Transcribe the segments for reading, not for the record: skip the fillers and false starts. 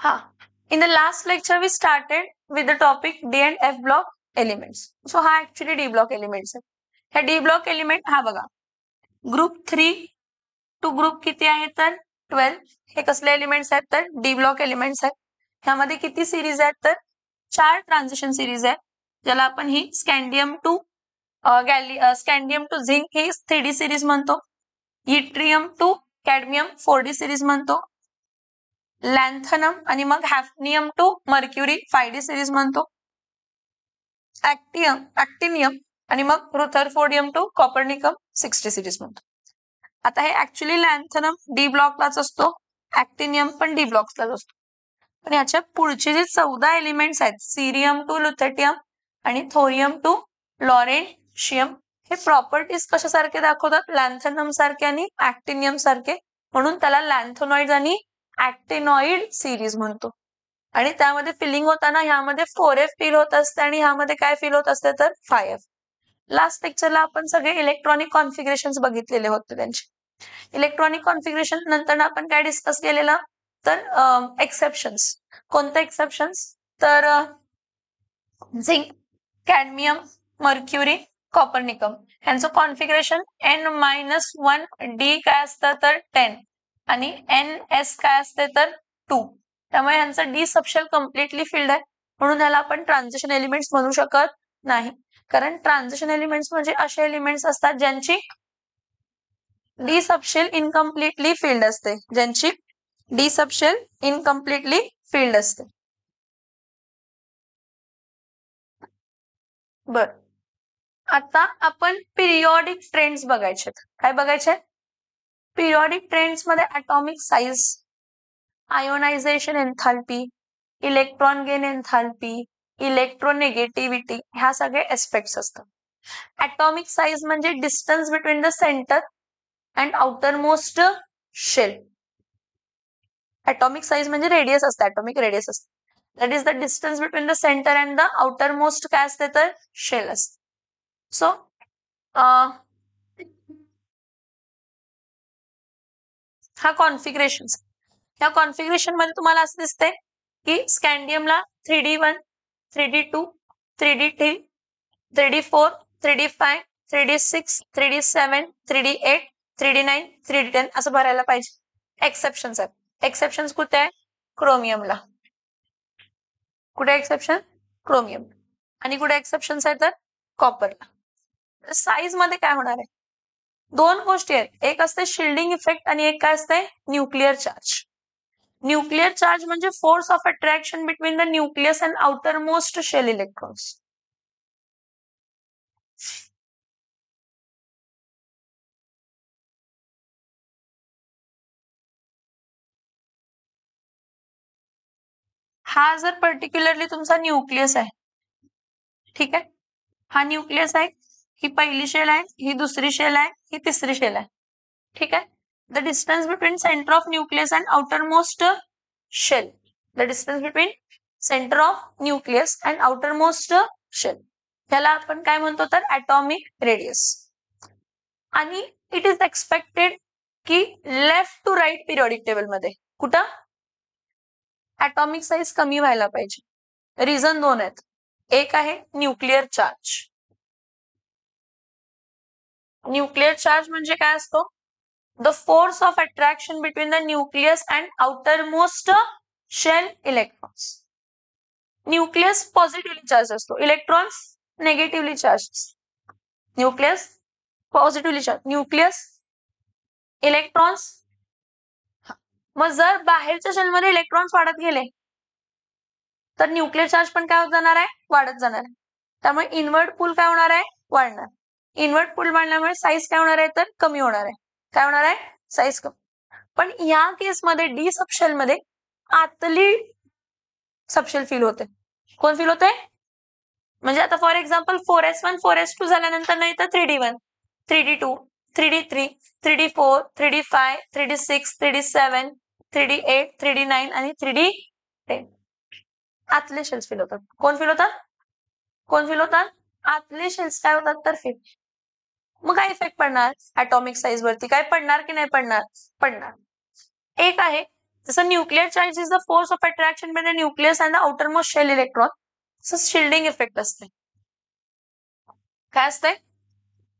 Ha. In the last lecture, we started with the topic D and F block elements. So हा actually D block elements आहे. ह्या D block element हा बघा. Group 3 to group किती आहे तर 12. हे कसले एलिमेंट्स आहेत तर D block एलिमेंट्स आहेत. ह्यामध्ये किती सिरीज आहेत तर 4 ट्रान्झिशन सिरीज आहेत. ज्याला आपण ही scandium to scandium to zinc ही 3D सिरीज म्हणतो. Yttrium to cadmium 4D series म्हणतो. लॅन्थनम आणि मग हॅफ्नियम टू मर्क्युरी 5D सिरीज म्हणतो. ऍक्टिनियम आणि मग रुथरफोर्डियम टू कॉपर्निकम 6D सिरीज म्हणतो. आता हे ऍक्च्युली लॅन्थनम डी ब्लॉकलाच असतो, ऍक्टिनियम पण डी ब्लॉकलाच असतो. पण याच्या पुढचे जे 14 एलिमेंट्स आहेत सीरियम टू लुथेटियम आणि थोरियम टू लॉरेन्शियम हे प्रॉपर्टीज कशासारखे दाखवतात लॅन्थनम सारखे आणि ऍक्टिनियम सारखे, म्हणून त्याला लॅन्थोनॉइड आणि ऍक्टिनॉइड सिरीज म्हणतो. आणि त्यामध्ये फिलिंग होताना ह्यामध्ये 4F फिल होत असते आणि ह्यामध्ये काय फिल होत असते तर 5F. लास्ट लेक्चरला आपण सगळे इलेक्ट्रॉनिक कॉन्फिगरेशन बघितलेले होते त्यांचे. इलेक्ट्रॉनिक कॉन्फिगरेशन नंतर आपण काय डिस्कस केलेलं तर एक्सेप्शन्स. कोणते एक्सेप्शन्स तर झिंक, कॅडमियम, मर्क्युरी, कॉपर्निकम यांचं कॉन्फिगरेशन N-1D काय असतं तर 10 आणि NS काय असते तर 2. त्यामुळे यांचं डी सबशेल कम्प्लिटली फिल्ड आहे, म्हणून ह्याला आपण ट्रान्झिशन एलिमेंट्स म्हणू शकत नाही. कारण ट्रान्झिशन एलिमेंट्स म्हणजे असे एलिमेंट्स असतात ज्यांची डी सबशेल इनकम्प्लिटली फिल्ड असते, ज्यांची डी सबशेल इनकम्प्लिटली फिल्ड असते. बर, आता आपण पिरियॉडिक ट्रेंड्स बघायचे. काय बघायचे? पिरियॉडिक ट्रेंड्स मध्ये atomic size, ionisation enthalpy, electron gain enthalpy, electronegativity ह्या सगळे एस्पेक्ट्स असतात. ॲटॉमिक साइज म्हणजे distance between the centre and outer most shell. Atomic size म्हणजे रेडियस असते, ॲटॉमिक रेडियस असते. That is the distance between the centre and the outer most काय असते तर शेल असते. सो हा कॉन्फिगरेशन. या कॉन्फिगरेशन मध्ये तुम्हाला असं दिसतंय की स्कॅन्डियमला 3D1, 3D2, 3D3, 3D4, 3D5, 3D6, 3D7, 3D8, 3D9, 3D10 असं भरायला पाहिजे. एक्सेप्शन्स आहेत. एक्सेप्शन्स कुठे आहे? क्रोमियमला. कुठे एक्सेप्शन? क्रोमियम. आणि कुठे एक्सेप्शन्स आहेत तर कॉपरला. साईज मध्ये काय होणार आहे? दोन गोष्टी आहेत, एक असते शिल्डिंग इफेक्ट आणि एक काय असते न्यूक्लिअर चार्ज. न्यूक्लिअर चार्ज म्हणजे force of attraction between the nucleus and outer most shell electrons. हा जर पर्टिक्युलरली तुमचा न्यूक्लियस आहे, ठीक आहे, हा न्यूक्लियस आहे, ही पहिली शेल आहे, ही दुसरी शेल आहे, ही तिसरी शेल आहे, ठीक आहे. The distance between centre of nucleus and outer most shell, the distance between centre of nucleus and outer most shell, ह्याला आपण काय म्हणतो तर ॲटॉमिक रेडियस. आणि इट इज एक्सपेक्टेड की left to right periodic table मध्ये कुठं ॲटॉमिक साईज कमी व्हायला पाहिजे. रिझन दोन आहेत, एक आहे न्यूक्लिअर चार्ज. न्यूक्लिअर चार्ज म्हणजे काय असतो? The force of attraction between the nucleus and outer most shell electrons. Nucleus positively charge असतो, electrons negatively charge. Nucleus positively charge, nucleus electrons. मग जर बाहेरच्या शेलमध्ये इलेक्ट्रॉन्स वाढत गेले तर न्यूक्लिअर चार्ज पण काय होत जाणार आहे? वाढत जाणार आहे. त्यामुळे इनवर्ट पूल काय होणार आहे? वाढणार. इनवर्ट पूल वाढल्यामुळे साईज काय होणार आहे तर कमी होणार आहे. काय होणार आहे? साईज कमी. पण या केसमध्ये डी सबशेल मध्ये आतली सबशेल फील होते. कोण फील होते? म्हणजे आता फॉर एक्झाम्पल 4s1 4s2 झाल्यानंतर नाही तर 3D1, 3D2, 3D3, 3D4, 3D5, 3D6, 3D7, 3D8, 3D9 आणि 3D10 आतले शेल्स फील होतात. कोण फील होतात? कोण फील होतात? आतले शेल्स काय होतात तर फील. मग काय इफेक्ट पडणार ॲटॉमिक साईज वरती? काय पडणार की नाही पडणार? पडणार. एक आहे जसं nuclear charge is the force of attraction between nucleus and the outermost shell electron, तसं शिल्डिंग इफेक्ट असते. काय असते?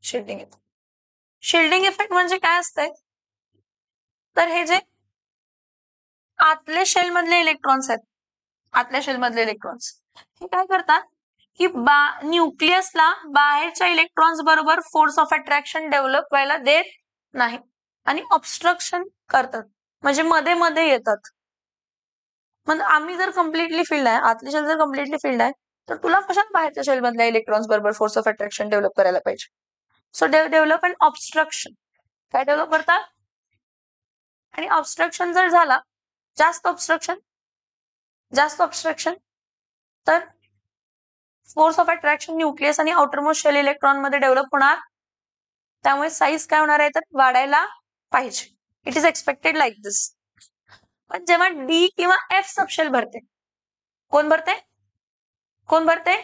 Shielding effect. शिल्डिंग इफेक्ट म्हणजे काय असते? तर हे जे आतले शेल मधले इलेक्ट्रॉन्स आहेत, आतल्या शेल मधले इलेक्ट्रॉन्स हे काय करतात की न्यूक्लियसला बाहेरच्या इलेक्ट्रॉन्स बरोबर फोर्स ऑफ अट्रॅक्शन डेव्हलप व्हायला देत नाही आणि ऑब्स्ट्रक्शन करतात, म्हणजे मध्ये मध्ये येतात. मग आम्ही जर कम्प्लिटली फिल्ड आहे, आतली शेल जर कम्प्लिटली फिल्ड आहे, तर तुला कशाला बाहेरच्या शेल मधल्या इलेक्ट्रॉन्स बरोबर फोर्स ऑफ अट्रॅक्शन डेव्हलप करायला पाहिजे? So develop and obstruction. काय डेव्हलप करतात? आणि ऑब्स्ट्रक्शन जर झाला, जास्त ऑब्स्ट्रक्शन तर फोर्स ऑफ अट्रॅक्शन न्यूक्लियस आणि आउटरमोस्ट शेल इलेक्ट्रॉन मध्ये डेव्हलप होणार, त्यामुळे साईज काय होणार आहे तर वाढायला पाहिजे. इट इज एक्सपेक्टेड लाईक दिस. पण जेव्हा डी किंवा एफ सबशेल भरते, कोण भरते?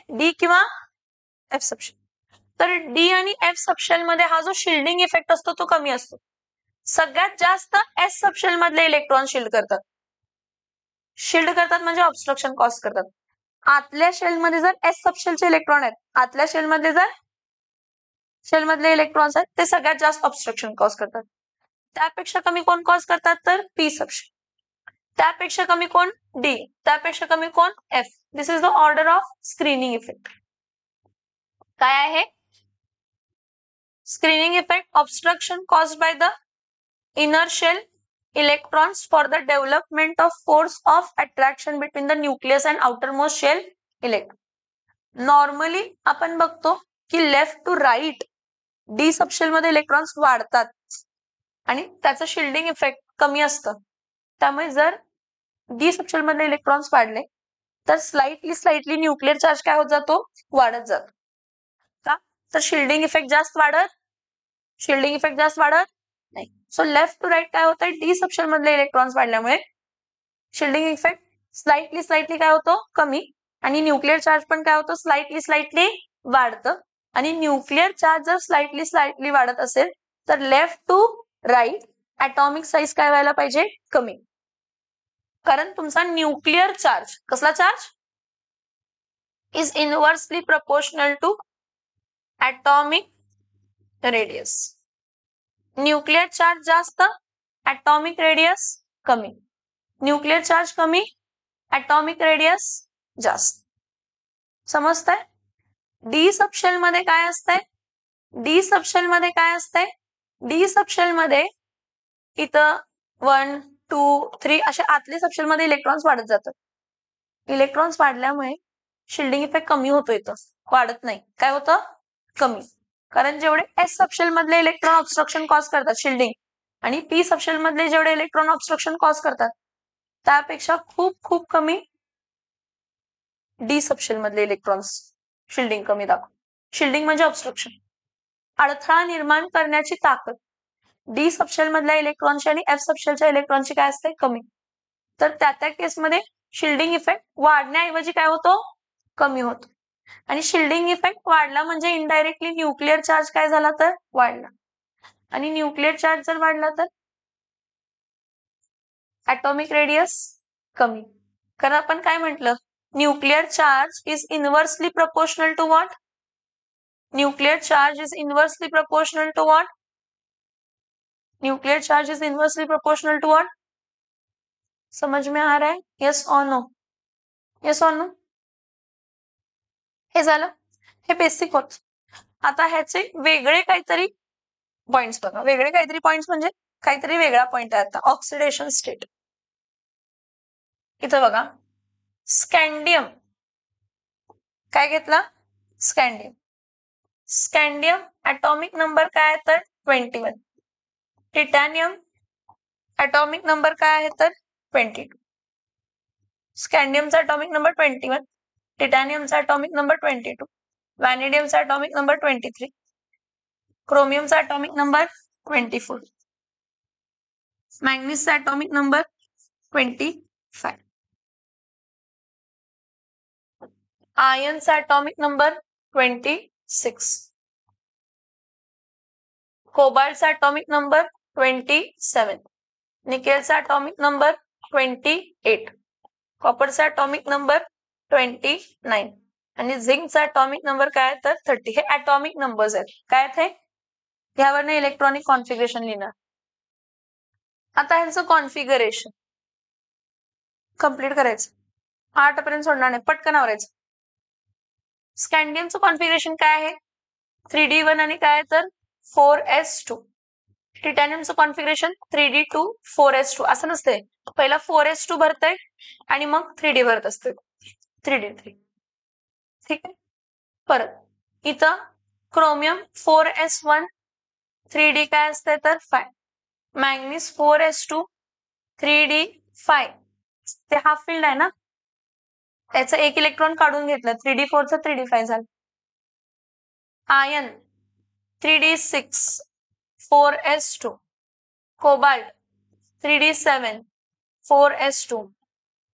डी किंवा एफ सबशेल. तर डी आणि एफ सबशेल मध्ये हा जो शिल्डिंग इफेक्ट असतो तो कमी असतो. सगळ्यात जास्त एस सबशेल मधले इलेक्ट्रॉन शिल्ड करतात म्हणजे ऑब्स्ट्रक्शन कॉज करतात. आतल्या शेलमध्ये जर एस सबशेलचे इलेक्ट्रॉन आहेत, आतल्या शेलमध्ये जर शेलमधले इलेक्ट्रॉन्स आहेत, ते सगळ्यात जास्त ऑब्स्ट्रक्शन कॉज करतात. त्यापेक्षा कमी कोण कॉज करतात तर पी सबशेल. त्यापेक्षा कमी कोण? डी. त्यापेक्षा कमी कोण? F. This is the order of screening effect. काय आहे? Screening effect, obstruction caused by the inner shell electrons for the development of force of attraction between the nucleus and outermost shell electron. Normally आपण बघतो की left to right D subshell मध्ये electrons वाढतात आणि त्याचं shielding effect कमी असतं. त्यामुळे जर डी सबशेल मधले इलेक्ट्रॉन्स वाढले तर स्लाइटली न्यूक्लिअर चार्ज काय होत जातो? वाढत जातो. का? तर शिल्डिंग इफेक्ट जास्त वाढत नाही. सो लेफ्ट टू राईट काय होतं? डी सबशेल मधले इलेक्ट्रॉन्स वाढल्यामुळे शिल्डिंग इफेक्ट स्लाइटली काय होतो? कमी. आणि न्यूक्लिअर चार्ज पण काय होतं? स्लाइटली वाढतं. आणि न्यूक्लिअर चार्ज जर स्लाइटली वाढत असेल तर left to right atomic size काय व्हायला पाहिजे? कमी. कारण तुमचा न्यूक्लिअर चार्ज, कसला चार्ज? Is inversely proportional to atomic radius. Nuclear charge जास्त, ऍटॉमिक रेडियस कमी. न्यूक्लिअर चार्ज कमी, ऍटॉमिक रेडियस जास्त. समजतंय? डी सबशेल मध्ये काय असतंय? डी सबशेल मध्ये इथं 1, 2, 3 असे आतले सबशेल मध्ये इलेक्ट्रॉन्स वाढत जातात. इलेक्ट्रॉन्स वाढल्यामुळे शिल्डिंग इफेक्ट कमी होतो, इथं वाढत नाही. काय होतं? कमी. कारण जेवढे एस सबशेल मधले इलेक्ट्रॉन ऑब्स्ट्रक्शन कॉज करतात शिल्डिंग, आणि पी सबशेल मधले जेवढे इलेक्ट्रॉन ऑब्स्ट्रक्शन कॉज करतात त्यापेक्षा खूप कमी डी सबशेल मधले इलेक्ट्रॉन्स शिल्डिंग कमी दाखव. शिल्डिंग म्हणजे ऑब्स्ट्रक्शन, अडथळा निर्माण करण्याची ताकद डी सबशेल मधल्या इलेक्ट्रॉनची आणि एफ सबशेलच्या इलेक्ट्रॉनची काय असते? कमी. तर त्या केसमध्ये शिल्डिंग इफेक्ट वाढण्याऐवजी काय होतो? कमी होतो. आणि शिल्डिंग इफेक्ट वाढला म्हणजे इनडायरेक्टली न्यूक्लिअर चार्ज काय झाला तर वाढला. आणि न्यूक्लिअर चार्ज जर वाढला तर ऍटॉमिक रेडियस कमी. कारण आपण काय म्हटलं? Nuclear charge is inversely proportional to what? Nuclear charge is inversely proportional to what? Nuclear charge is inversely proportional to what? समझ में आ रहा है? यस और नो? यस और नो? हे झालं, हे बेसिक होत. आता ह्याचे वेगळे काहीतरी पॉइंट्स बघा. वेगळे काहीतरी पॉइंट्स म्हणजे काहीतरी वेगळा पॉइंट आहे आता. Oxidation state. इथं बघा, स्कॅन्डियम काय घेतला? स्कॅन्डियम ऍटॉमिक नंबर काय आहे तर 21. टिटॅनियम ऍटॉमिक नंबर काय आहे तर 22. स्कॅन्डियमचा ऍटॉमिक नंबर 21, टिटॅनियमचा ऍटॉमिक नंबर 22, व्हॅनिडियमचा ऍटॉमिक नंबर 23, क्रोमियमचा ऍटॉमिक नंबर 24, मॅग्नीजचा ऍटॉमिक नंबर 25, आयर्नचा ऍटॉमिक नंबर 26, कोबाल्टचा ऍटॉमिक नंबर 27, निकेलचा ऍटॉमिक नंबर 28, कॉपरचा ॲटॉमिक नंबर 29 आणि झिंकचा ॲटॉमिक नंबर काय तर 30. हे ॲटॉमिक नंबर्स आहेत. काय आहेत? ह्यावरनं इलेक्ट्रॉनिक कॉन्फिगरेशन लिहिणार. आता ह्यांचं कॉन्फिगरेशन कम्प्लीट करायचं. 8 पर्यंत सोडणार नाही, पटकन आवरायचं. स्कॅन्डियमचं कॉन्फिगरेशन काय आहे? 3D1 आणि काय तर 4s2. टिटॅनियमचं कॉन्फिगरेशन 3D2 4s2 असं नसतंय. पहिला 4s2 भरतंय आणि मग 3D भरत असते. 3D3. ठीक आहे. परत इथं क्रोमियम 4s1 3D काय असते तर 5. Manganese 4s2 3D5. ते हाफ फील्ड आहे ना, त्याचं एक इलेक्ट्रॉन काढून घेतलं, 3D4चं 3D5 झालं. Ion 3D6 4s2. Cobalt 3D7 4s2.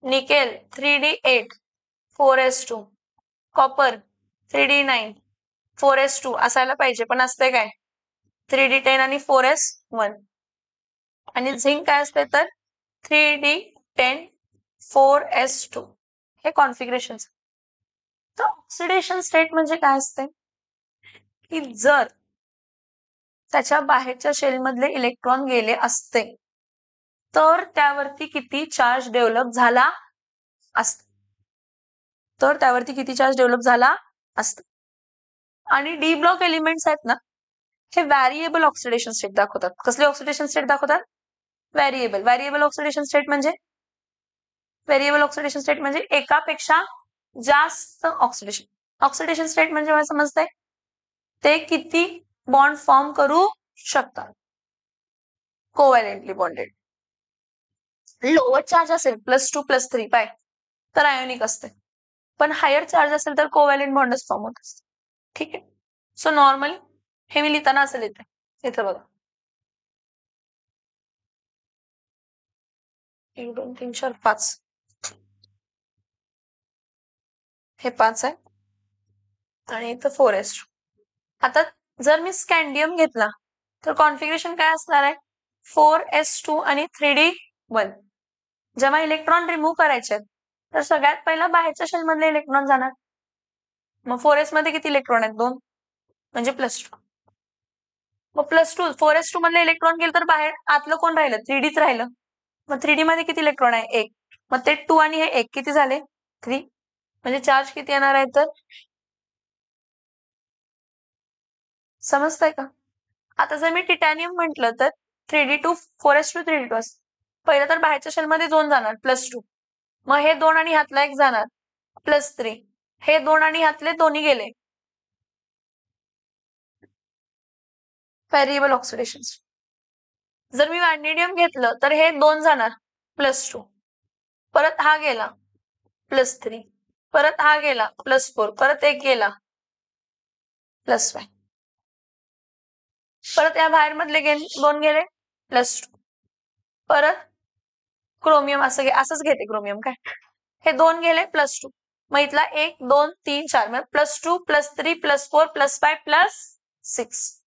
Nickel 3D8 4s2. Copper 3D9 4s2 असायला पाहिजे, पण असते काय 3D10 आणि 4s1. आणि झिंक काय असते तर 3D10 4s2. हे कॉन्फिगरेशन. तर ऑक्सिडेशन स्टेट म्हणजे काय असते की जर त्याच्या बाहेरच्या शेलमधले इलेक्ट्रॉन गेले असते तर त्यावरती किती चार्ज डेव्हलप झाला असता. आणि डी ब्लॉक एलिमेंट्स आहेत ना, हे व्हॅरिएबल ऑक्सिडेशन स्टेट दाखवतात. कसले ऑक्सिडेशन स्टेट दाखवतात? व्हॅरिएबल. व्हॅरिएबल ऑक्सिडेशन स्टेट म्हणजे एकापेक्षा जास्त ऑक्सिडेशन. ऑक्सिडेशन स्टेट म्हणजे मला समजतंय ते किती बॉन्ड फॉर्म करू शकतात. कोव्हॅलेंटली बॉन्डेड. लोअर चार्ज असेल +2 +3 पाय तर आयोनिक असते, पण हायर चार्ज असेल तर कोव्हॅलेंट बॉन्डच फॉर्म होत असते. ठीक आहे. सो नॉर्मली हे मी लिहिताना असं लिहिते. इथं बघा 1 2 3 4 5. हे 5 आहे आणि इथं 4s2. आता जर मी स्कॅन्डियम घेतला तर कॉन्फिगरेशन काय असणार आहे? 4s2 आणि 3D1. जेव्हा इलेक्ट्रॉन रिमूव्ह करायचे तर सगळ्यात पहिला बाहेरच्या शेलमधले इलेक्ट्रॉन जाणार. मग 4s मध्ये किती इलेक्ट्रॉन आहेत? 2, म्हणजे +2. मग +2 4s2 मधले इलेक्ट्रॉन गेले तर बाहेर आतलं कोण राहिलं? 3Dच राहिलं. मग 3D मध्ये किती इलेक्ट्रॉन आहे? 1. मग ते 2 आणि हे 1 किती झाले? 3. म्हणजे चार्ज किती येणार आहे तर? समजतंय का? आता जर मी टिटॅनियम म्हटलं तर 3D2 4s2 3D2 असतं. पहिलं तर बाहेरच्या शेलमध्ये 2 जाणार +2. मग हे 2 आणि ह्यातला 1 जाणार +3. हे 2 आणि ह्यातले दोन्ही गेले. Variable oxidation. जर मी व्हॅनेडियम घेतलं तर हे 2 जाणार +2. परत हा गेला +3. परत हा गेला +4. परत एक गेला +5. परत या बाहेर मधले 2 गेले +2. परत क्रोमियम असंच घेते क्रोमियम काय. हे 2 गेले +2. मग इथला 1 2 3 4 मग +2 +3 +4 +5 +6.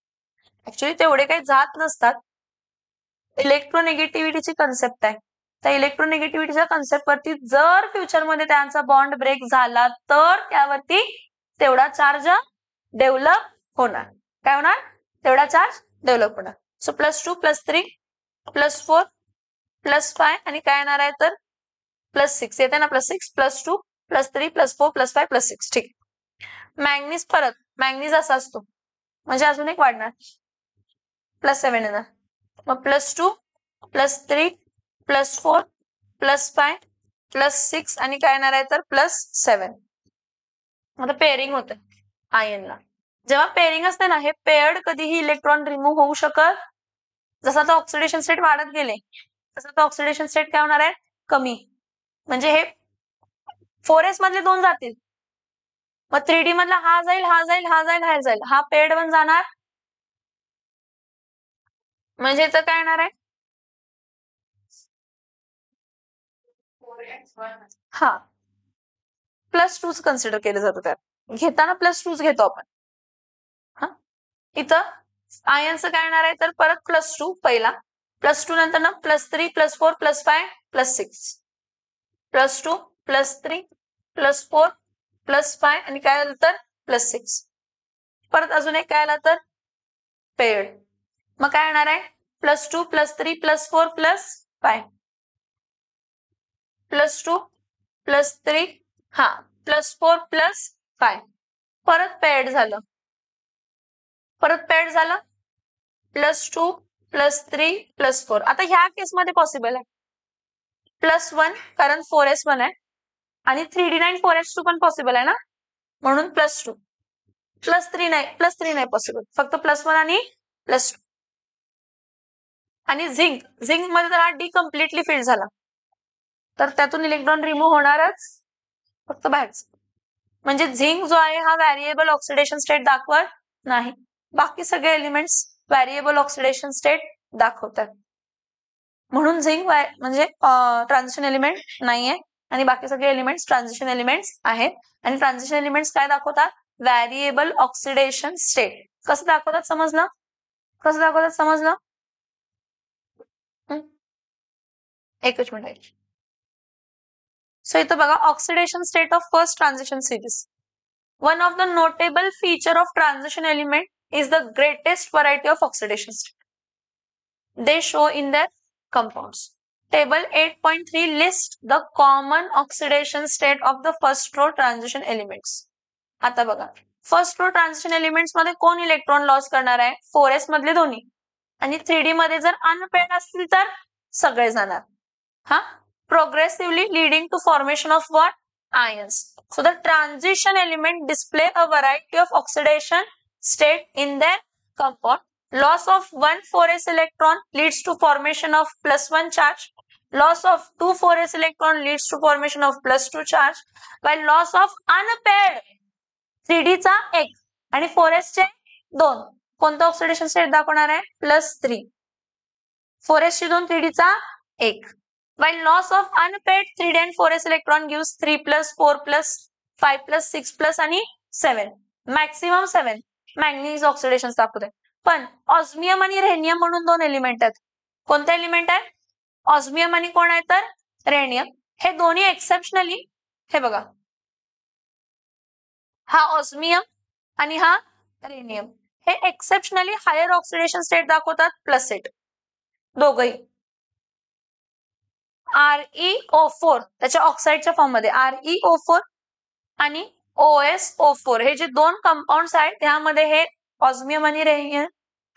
ऍक्च्युली तेवढे काही जात नसतात. इलेक्ट्रोनेगेटिव्हिटीची कन्सेप्ट आहे. त्या इलेक्ट्रोनेगेटिव्हिटीच्या कन्सेप्ट वरती जर फ्युचरमध्ये त्यांचा बॉन्ड ब्रेक झाला तर त्यावरती तेवढा चार्ज डेव्हलप होणार. काय होणार? तेवढा चार्ज डेव्हलप होणार. सो +2 +3 +4 +5 आणि काय येणार आहे तर +6 येते ना. +6 +2 +3 +4 +5 +6. ठीक. मॅंगनीज परत मॅंगनीज असा असतो म्हणजे अजून एक वाढणार +7 येणार. मग +2 +3 +4 +5 +6 आणि काय येणार आहे तर +7. आता पेअरिंग होतं आयनला. जेव्हा पेअरिंग असते ना, हे पेअर्ड कधीही इलेक्ट्रॉन रिमूव्ह होऊ शकत. जसा तो ऑक्सिडेशन स्टेट वाढत गेले तसा तो ऑक्सिडेशन स्टेट काय होणार आहे? कमी. म्हणजे हे 4s मधले 2 जातील. मग 3D मधला हा जाईल, हा जाईल, हा जाईल, हा जाईल. हा पेअर्ड 1 जाणार. म्हणजे इथं काय येणार आहे? हा +2च कन्सिडर केलं जातं. त्यात घेताना +2च घेतो आपण. हा इथं आयनचं काय येणार आहे तर परत +2 पहिला. +2 नंतर ना +3 +4 +5 +6 +2 +3 +4 +5 आणि काय आलं तर +6 परत अजून एक काय आलं तर पेड मग काय येणार आहे +2 +3 +4 +5 +2 +3 हा +4 +5 परत पेड झालं +2 +3 +4 आता ह्या केसमध्ये पॉसिबल आहे +1 कारण 4s1 आहे आणि 3d9 4s2 पण पॉसिबल आहे ना म्हणून +2 +3 नाही पॉसिबल फक्त +1 आणि +2 आणि झिंक मध्ये तर हा डी कम्प्लिटली फिल झाला तर त्यातून इलेक्ट्रॉन रिमूव्ह होणारच फक्त बाहेरच म्हणजे झिंक जो आहे हा व्हॅरिएबल ऑक्सिडेशन स्टेट दाखवत नाही बाकी सगळे एलिमेंट्स व्हॅरिएबल ऑक्सिडेशन स्टेट दाखवतात म्हणून झिंक म्हणजे ट्रान्झिशन एलिमेंट नाहीये आणि बाकी सगळे एलिमेंट्स ट्रान्झिशन एलिमेंट्स आहेत आणि ट्रान्झिशन एलिमेंट्स काय दाखवतात व्हॅरिएबल ऑक्सिडेशन स्टेट कसं दाखवतात समजलं एकच मिनिट सो इथं बघा oxidation state of first transition series one of the notable feature of transition element is the greatest variety of oxidation state they show in their compounds table 8.3 lists the common oxidation state of the first row transition elements आता बघा first row transition elements मध्ये कोण electron loss करणार आहे 4s मधले दोन्ही आणि 3d मध्ये जर अनपेड असतील तर सगळे जाणार हा progressively leading to formation of what ions so the transition element display a variety of oxidation state in their compound loss of one 4s electron leads to formation of +1 charge loss of two 4s electron leads to formation of +2 charge while loss of unpaired 3d चा 1 आणि 4s चे 2 कोणतं oxidation state दाखवणार आहे +3 4s चे 2 3d चा 1 while loss of unpaired 3d and 4s electron gives 3 + 4 + 5 + 6 + आणि 7 maximum 7 manganese oxidation दाखवते पण ऑस्मियम आणि रेनियम म्हणून दोन एलिमेंट आहेत कोणते एलिमेंट आहेत ऑस्मियम आणि कोण आहे तर रेनियम हे दोन्ही एक्सेप्शनली हे बघा हा ऑस्मियम आणि हा रेनियम हे एक्सेप्शनली हायर ऑक्सिडेशन स्टेट दाखवतात +8 दोघही ReO4 त्याच्या ऑक्साईडच्या फॉर्म मध्ये ReO4 आणि OsO4 हे जे दोन कंपाऊंड्स आहेत त्यामध्ये हे ऑस्मियम आणि रेनियम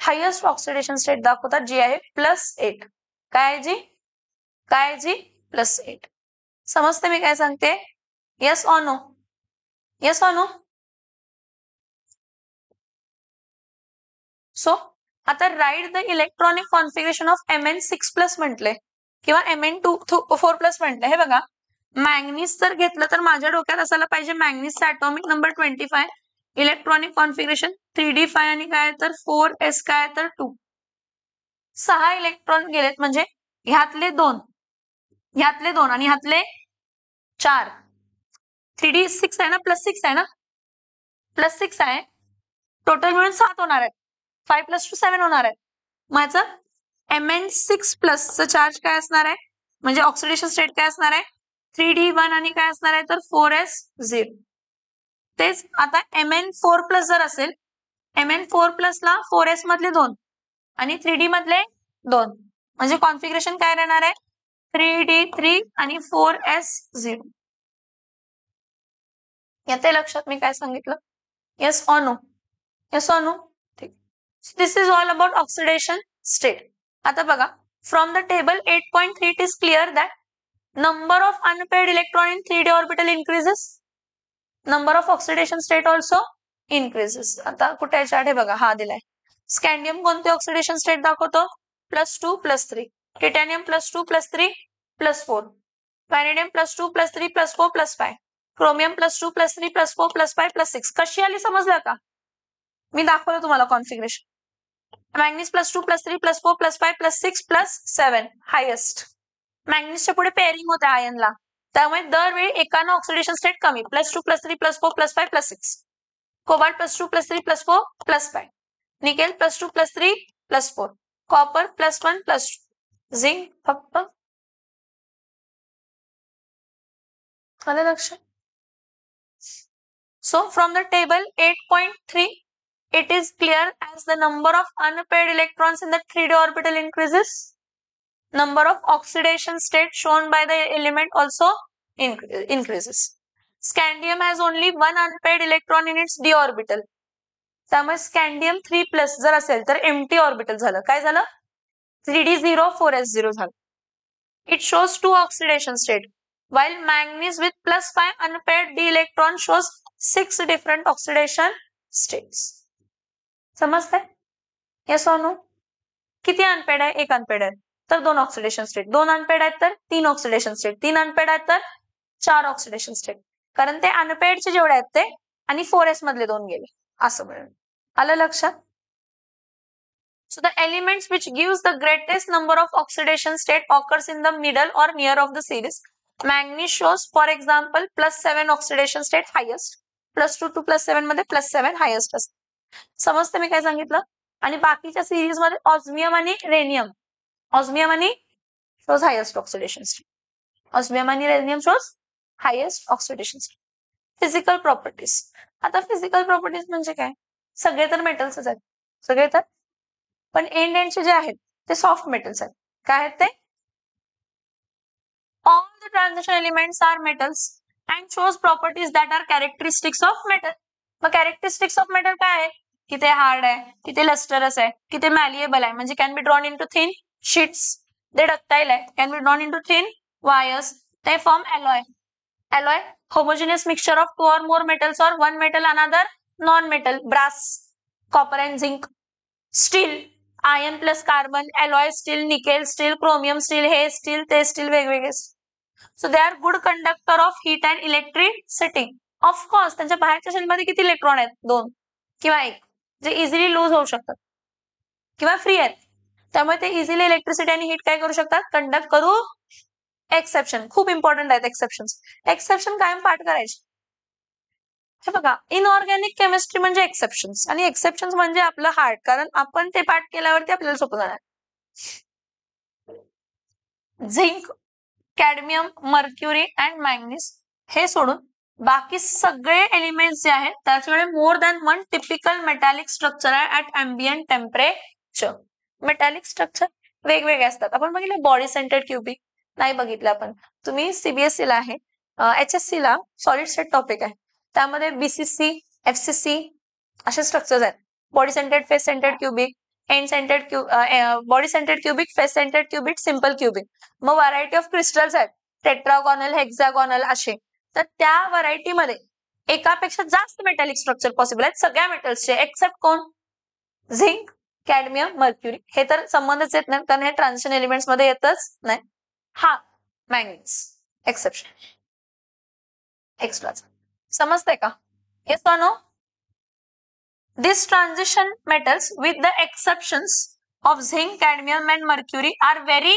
हायेस्ट ऑक्सिडेशन स्टेट दाखवतात जी आहे +8 काय जी +8 समजते मी काय सांगते येस ऑर नो सो आता write the electronic configuration of Mn6+ म्हटले किंवा Mn4+ म्हटलं हे बघा मॅंगनीज जर घेतलं तर माझ्या डोक्यात असायला पाहिजे मॅंगनीजचा atomic number 25 electronic configuration 3d5 आणि काय तर 4s काय तर 2 6 इलेक्ट्रॉन गेलेत म्हणजे ह्यातले दोन आणि ह्यातले 4 3d 6 आहे ना +6 आहे ना +6 आहे टोटल मिळून 7 होणार आहेत 5 + 2 7 होणार आहेत माझं Mn6+ चं चार्ज काय असणार आहे म्हणजे ऑक्सिडेशन स्टेट काय असणार आहे 3d1 आणि काय असणार आहे तर 4s0 तेच आता Mn4+ जर असेल Mn4+ ला 4s मधले 2 आणि 3d मधले 2 म्हणजे कॉन्फिगरेशन काय राहणार आहे 3d3 आणि 4s0 येते लक्षात मी काय सांगितलं येस ऑर नो ठीक this is all about oxidation state आता बघा from the table 8.3 it is clear that number of unpaired electron in 3d orbital increases number of oxidation state also increases आता कुठे chart आहे बघा हा दिलाय स्कॅन्डियम कोणते ऑक्सिडेशन स्टेट दाखवतो +2 +3 टिटॅनियम +2 +3 +4 व्हॅनेडियम +2 +3 +4 +5 क्रोमियम +2 +3 +4 +5 +6 कशी आली समजलं का मी दाखवलं तुम्हाला कॉन्फिगरेशन मॅंगनीज +2 +3 +4 +5 +6 +7 हायेस्ट मॅंगनीजच्या पुढे पेअरिंग होते आयनला त्यामुळे दरवेळी एकानं ऑक्सिडेशन स्टेट कमी +2 +3 +4 +5 +6 कोबाल्ट +2 +3 +4 +5 निकेल +2 +3 +4 कॉपर +1 +2 झिंक फक्त आलं लक्षात. So from the table 8.3, it is clear as the number of unpaired electrons in the 3d orbital increases, number of oxidation states shown by the element also increases. Scandium has only one unpaired electron in its d orbital. त्यामुळे स्कॅन्डियम 3+ जर असेल तर empty orbital झालं. काय झालं? 3d0 4s0 झालं. It shows 2 oxidation state, while manganese with +5 unpaired d electron shows 6 different oxidation states. समजतंय? Yes or no? किती अनपेड आहे? 1 अनपेड आहे तर 2 ऑक्सिडेशन स्टेट, 2 अनपेड आहेत तर 3 ऑक्सिडेशन स्टेट, 3 अनपेड आहेत तर 4 ऑक्सिडेशन स्टेट. कारण ते अनपेडचे जेवढे आहेत ते आणि 4s मधले 2 गेले असं मिळेल. आलं लक्षात? So the elements which gives the greatest number of oxidation state occurs in the middle or near of the series. Manganese shows, for example, +7 oxidation state highest, +2 to +7 मध्ये +7 highest असते. समजते मी काय सांगितलं? आणि बाकीच्या सिरीज मध्ये ऑस्मियम आणि rhenium, osmium आणि shows highest oxidation state. Osmium आणि rhenium shows highest oxidation state. Physical properties. आता फिजिकल प्रॉपर्टीज म्हणजे काय? सगळे तर मेटल्सच आहेत, सगळे तर, पण एंड एंडचे जे आहेत ते सॉफ्ट मेटल्स आहेत. काय आहेत ते? All the transition elements are metals and shows properties that are characteristics of metal. मग कॅरेक्टरिस्टिक्स ऑफ मेटल काय आहे? की ते हार्ड आहे, की ते लस्टरस आहे, की ते मॅलिएबल आहे, म्हणजे can be drawn into thin sheets. ते डक्टाइल आहे, can be drawn into thin wires. ते form alloy. Alloy, homogeneous mixture of 2 or more metals or one metal another non-metal. Brass, copper and zinc. Steel, iron plus carbon, alloy steel, nickel steel, chromium steel, हे steel, ते steel वेगवेगळे. So they are good conductor of heat and electricity. Of course, त्यांच्या बाहेरच्या शेलमध्ये किती electron आहेत? 2 किंवा 1, जे easily loose होऊ शकतात किंवा फ्री आहेत. त्यामुळे ते इझिली इलेक्ट्रिसिटी आणि हीट काय करू शकतात? कंडक्ट करू. एक्सेप्शन खूप इम्पॉर्टंट आहेत. एक्सेप्शन कायम पाठ करायचे. हे बघा, इनऑर्गॅनिक केमिस्ट्री म्हणजे एक्सेप्शन्स, आणि एक्सेप्शन्स म्हणजे आपलं हार्ट, कारण आपण ते पाठ केल्यावरती आपल्याला सोपं जाणार. Zinc, cadmium, mercury and manganese हे सोडून बाकी सगळे एलिमेंट्स जे आहेत त्याच्याकडे more than 1 typical metallic structure आहे at ambient temperature. Metallic structure वेगवेगळे असतात. आपण बघितलं बॉडी सेंटर्ड क्युबिक नाही बघितलं आपण. तुम्ही सीबीएसई ला आहे, HSC ला सॉलिड स्टेट टॉपिक आहे, त्यामध्ये BCC, FCC असे स्ट्रक्चर्स आहेत. Body centred, face centred cubic, end centred body centred cubic, face centred cubic, simple cubic. मग व्हरायटी ऑफ क्रिस्टल्स आहेत, टेट्रागोनल, हेक्सागोनल असे. तर त्या व्हरायटी मध्ये एकापेक्षा जास्त मेटॅलिक स्ट्रक्चर पॉसिबल आहेत सगळ्या मेटल्सचे, एक्सेप्ट कोण? Zinc, cadmium, mercury. हे तर संबंधच येत नाही कारण हे ट्रान्झिशन एलिमेंट्स मध्ये येतच नाही. हा मॅग्नीज एक्सेप्शन एक्स्ट्रा. समजतंय का? Yes or no? These transition metals with the exceptions of zinc, cadmium and mercury are very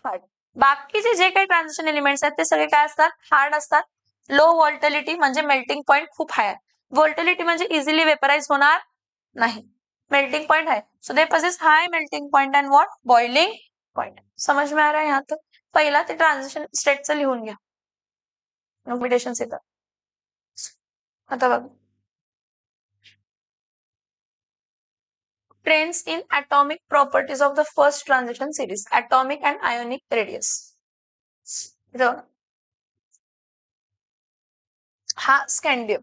hard. बाकीचे जे काही ट्रान्झिशन एलिमेंट्स आहेत ते सगळे काय असतात? हार्ड असतात. लो व्होल्टिलिटी म्हणजे मेल्टिंग पॉइंट खूप हाय आहे. व्होल्टिलिटी म्हणजे इझिली वेपराइज होणार नाही, मेल्टिंग पॉइंट है. So they possess high melting point and what? Boiling point. समझ में आ रहा है? यहाँ तक पहिला ते ट्रान्झिशन स्टेटचं लिहून घ्या, नोटिफिकेशन्स येतात. आता बघ, trends in atomic properties of the first transition series, atomic and ionic radius. हा scandium,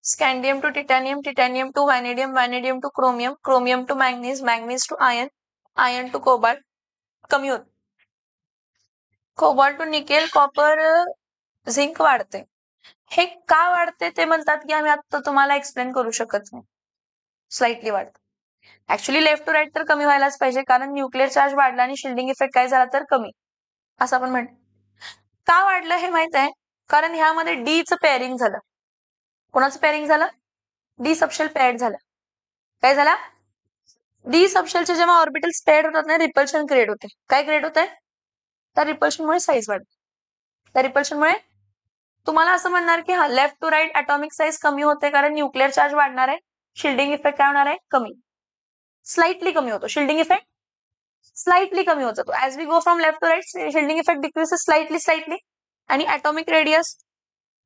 scandium to titanium, titanium to vanadium, vanadium to chromium, chromium to manganese, manganese to iron, iron to cobalt कमी होत, cobalt to nickel, copper, zinc वाढते. हे का वाढते ते म्हणतात की आम्ही आता तुम्हाला एक्सप्लेन करू शकत नाही. स्लाइटली वाढते. ऍक्च्युली लेफ्ट टू राईट तर कमी व्हायलाच पाहिजे, कारण न्यूक्लिअर चार्ज वाढला आणि शिल्डिंग इफेक्ट काय झाला तर कमी, असं आपण म्हणतो. का वाढलं हे माहित आहे? कारण ह्यामध्ये डीचं पेअरिंग झालं. कोणाचं पेअरिंग झालं? डी सबशेल पेअर्ड झालं. काय झाला? डी सबशेलचे जेव्हा ऑर्बिटल्स पेअर्ड होतात ना, रिपल्शन क्रिएट होते. काय क्रिएट होत आहे? त्या रिपल्शनमुळे साईज वाढते. त्या रिपल्शनमुळे तुम्हाला असं म्हणणार की हा left to right atomic size कमी होते कारण न्यूक्लिअर चार्ज वाढणार आहे, शिल्डिंग इफेक्ट काय होणार आहे? कमी, स्लाइटली कमी होतो शिल्डिंग इफेक्ट. स्लाइटली कमी होत जातो. As we go from left to right shielding effect decreases slightly आणि atomic radius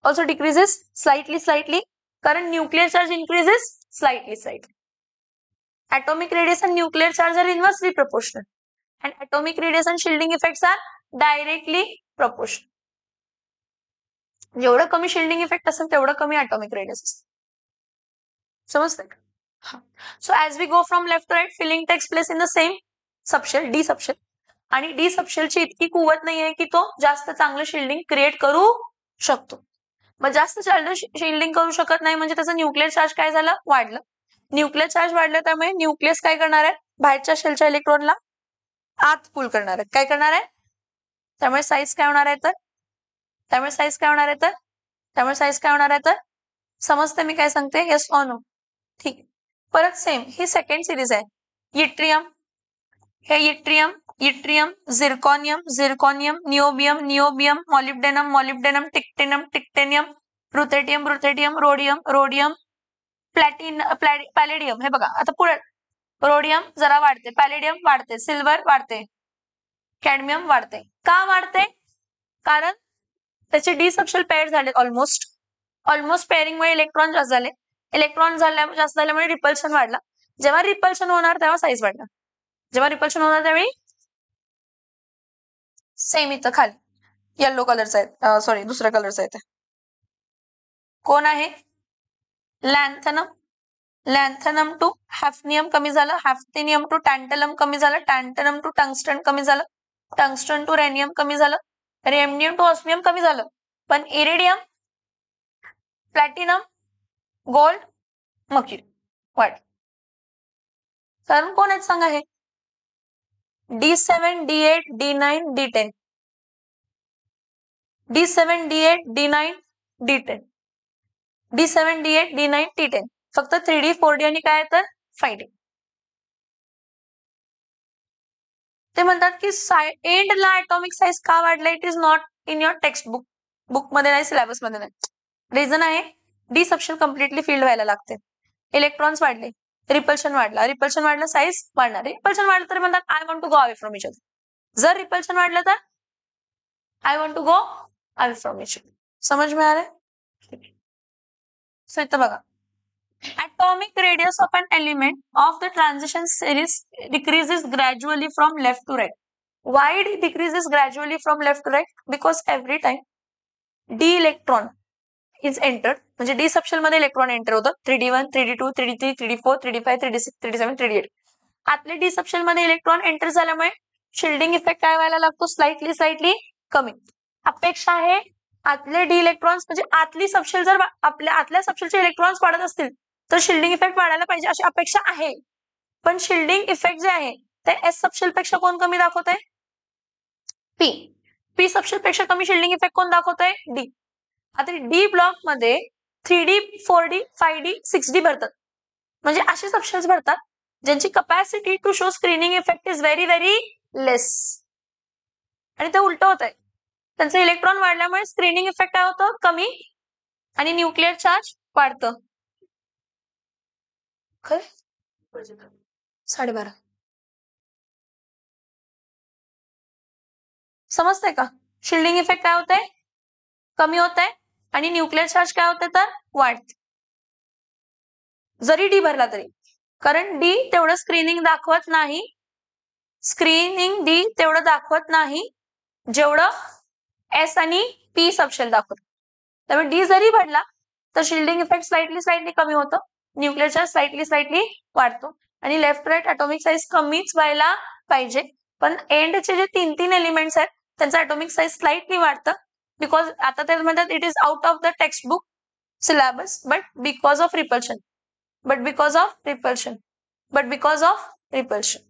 also decreases slightly कारण nuclear charge increases slightly. Atomic radius and nuclear charge are inversely proportional, and atomic radius and shielding effects are directly proportional. जेवढं कमी shielding effect असेल तेवढं कमी atomic radius असेल. समजतंय का? हा. So as we go from left to right filling takes place in the same subshell D subshell, आणि डी सबशेलची इतकी कुवत नाहीये की तो जास्त चांगलं शिल्डिंग क्रिएट करू शकतो. मग जास्त शिल्डिंग करू शकत नाही म्हणजे त्याचं न्यूक्लियर चार्ज काय झालं, वाढलं. न्यूक्लियर चार्ज वाढलं त्यामुळे न्यूक्लियस काय करणार आहे, बाहेरच्या शेलच्या इलेक्ट्रॉनला आत पुल करणार आहे. काय करणार आहे, त्यामुळे साईज काय होणार आहे तर समजते मी काय सांगते, येस ऑर नो? ठीक. परत सेम ही सेकंड सिरीज आहे. इट्रियम, हे yttrium, zirconium, niobium, molybdenum, technetium, ruthenium, rhodium, palladium. हे बघा आता पुढे रोडियम जरा वाढते, पॅलेडियम वाढते, सिल्वर वाढते, कॅडमियम वाढते. का वाढते? कारण त्याचे डी सबशेल पेअर झाले ऑलमोस्ट पेअरिंगमुळे इलेक्ट्रॉन जास्त झाले. जास्त झाल्यामुळे रिपल्शन वाढला. जेव्हा रिपल्शन होणार तेव्हा साईज वाढणार. जेव्हा रिपल्शन होणार त्यावेळी सेम इथं खाली येलो कलरचा आहे, सॉरी दुसऱ्या कलरचा आहे. कोण आहे? लॅन्थनम टू हॅफनियम कमी झालं, हॅफ्थिनियम टू टॅन्टलम कमी झालं, टॅन्टलम टू टंगस्टन कमी झालं, टंगस्टन टू रेनियम कमी झालं, रेमनियम टू ऑस्मियम कमी झालं. पण इरिडियम, प्लॅटिनम, गोल्ड, मर्क्युरी वाढ. कारण कोण आहेत सांगा? हे D7, D8, D9, D10, D7, D8, D9, D10, D7, D8, D9, D10. फक्त 3D, 4D आणि काय तर 5D. ते म्हणतात की एंडला ॲटॉमिक साईज का वाढला? It is not in your text book मध्ये नाही, सिलेबस मध्ये नाही. रिझन आहे डी सबशेल कम्प्लिटली फिल्ड व्हायला लागते. इलेक्ट्रॉन्स वाढले, रिपल्शन वाढलं, साईज वाढणार. रिपल्शन वाढलं तर म्हणतात I want to go away from each other. जर रिपल्शन वाढलं तर I want to go away from each other. समज में आ रहा है? सो इथं बघा, atomic radius of an element of the transition series decreases gradually from left to right. Why it decreases gradually from left to right? Because every time d electron is entered, म्हणजे D subshell मध्ये electron enter होतं, 3d1, 3d2, 3d3, 3d4, 3d5, 3d6, 3d7, 3d8. आतले D subshell मध्ये electron enter झाल्यामुळे shielding effect काय व्हायला लागतो? Slightly कमी. अपेक्षा आहे आतले डी इलेक्ट्रॉन्स म्हणजे आतली सबशेल जर आपल्या आतल्या सबशेलचे इलेक्ट्रॉन्स वाढत असतील तर शिल्डिंग इफेक्ट वाढायला पाहिजे अशी अपेक्षा आहे. पण शिल्डिंग इफेक्ट जे आहे ते एस सबशेल पेक्षा कोण कमी दाखवत आहे? पी सबशेल पेक्षा कमी शिल्डिंग इफेक्ट कोण दाखवत आहे? डी. आता डी ब्लॉक मध्ये 3D, 4D, 5D, 6D भरतात. म्हणजे असे सबशेल्स भरतात ज्यांची capacity to show screening effect is very very less. आणि ते उलट होत आहे. त्यांचं इलेक्ट्रॉन वाढल्यामुळे स्क्रीनिंग इफेक्ट काय होतं? कमी, आणि न्यूक्लियर चार्ज वाढतं. खरं 12:30 समजतंय का? शिल्डिंग इफेक्ट काय होतंय? कमी होतंय, आणि न्यूक्लियर चार्ज काय होते तर वाढते. जरी डी भरला तरी, कारण डी तेवढं स्क्रीनिंग दाखवत नाही जेवढं एस आणि पी सबशेल दाखवत. त्यामुळे डी जरी भरला तर शिल्डिंग इफेक्ट स्लाइटली कमी होतं, न्यूक्लियर चार्ज स्लाइटली वाढतो, आणि लेफ्ट राईट ॲटॉमिक साईज कमीच व्हायला पाहिजे. पण एंडचे जे 3 एलिमेंट्स आहेत त्यांचं ॲटॉमिक साईज स्लाइटली वाढतं. बिकॉज आता ते म्हणतात it is out of the text book syllabus, but because of repulsion.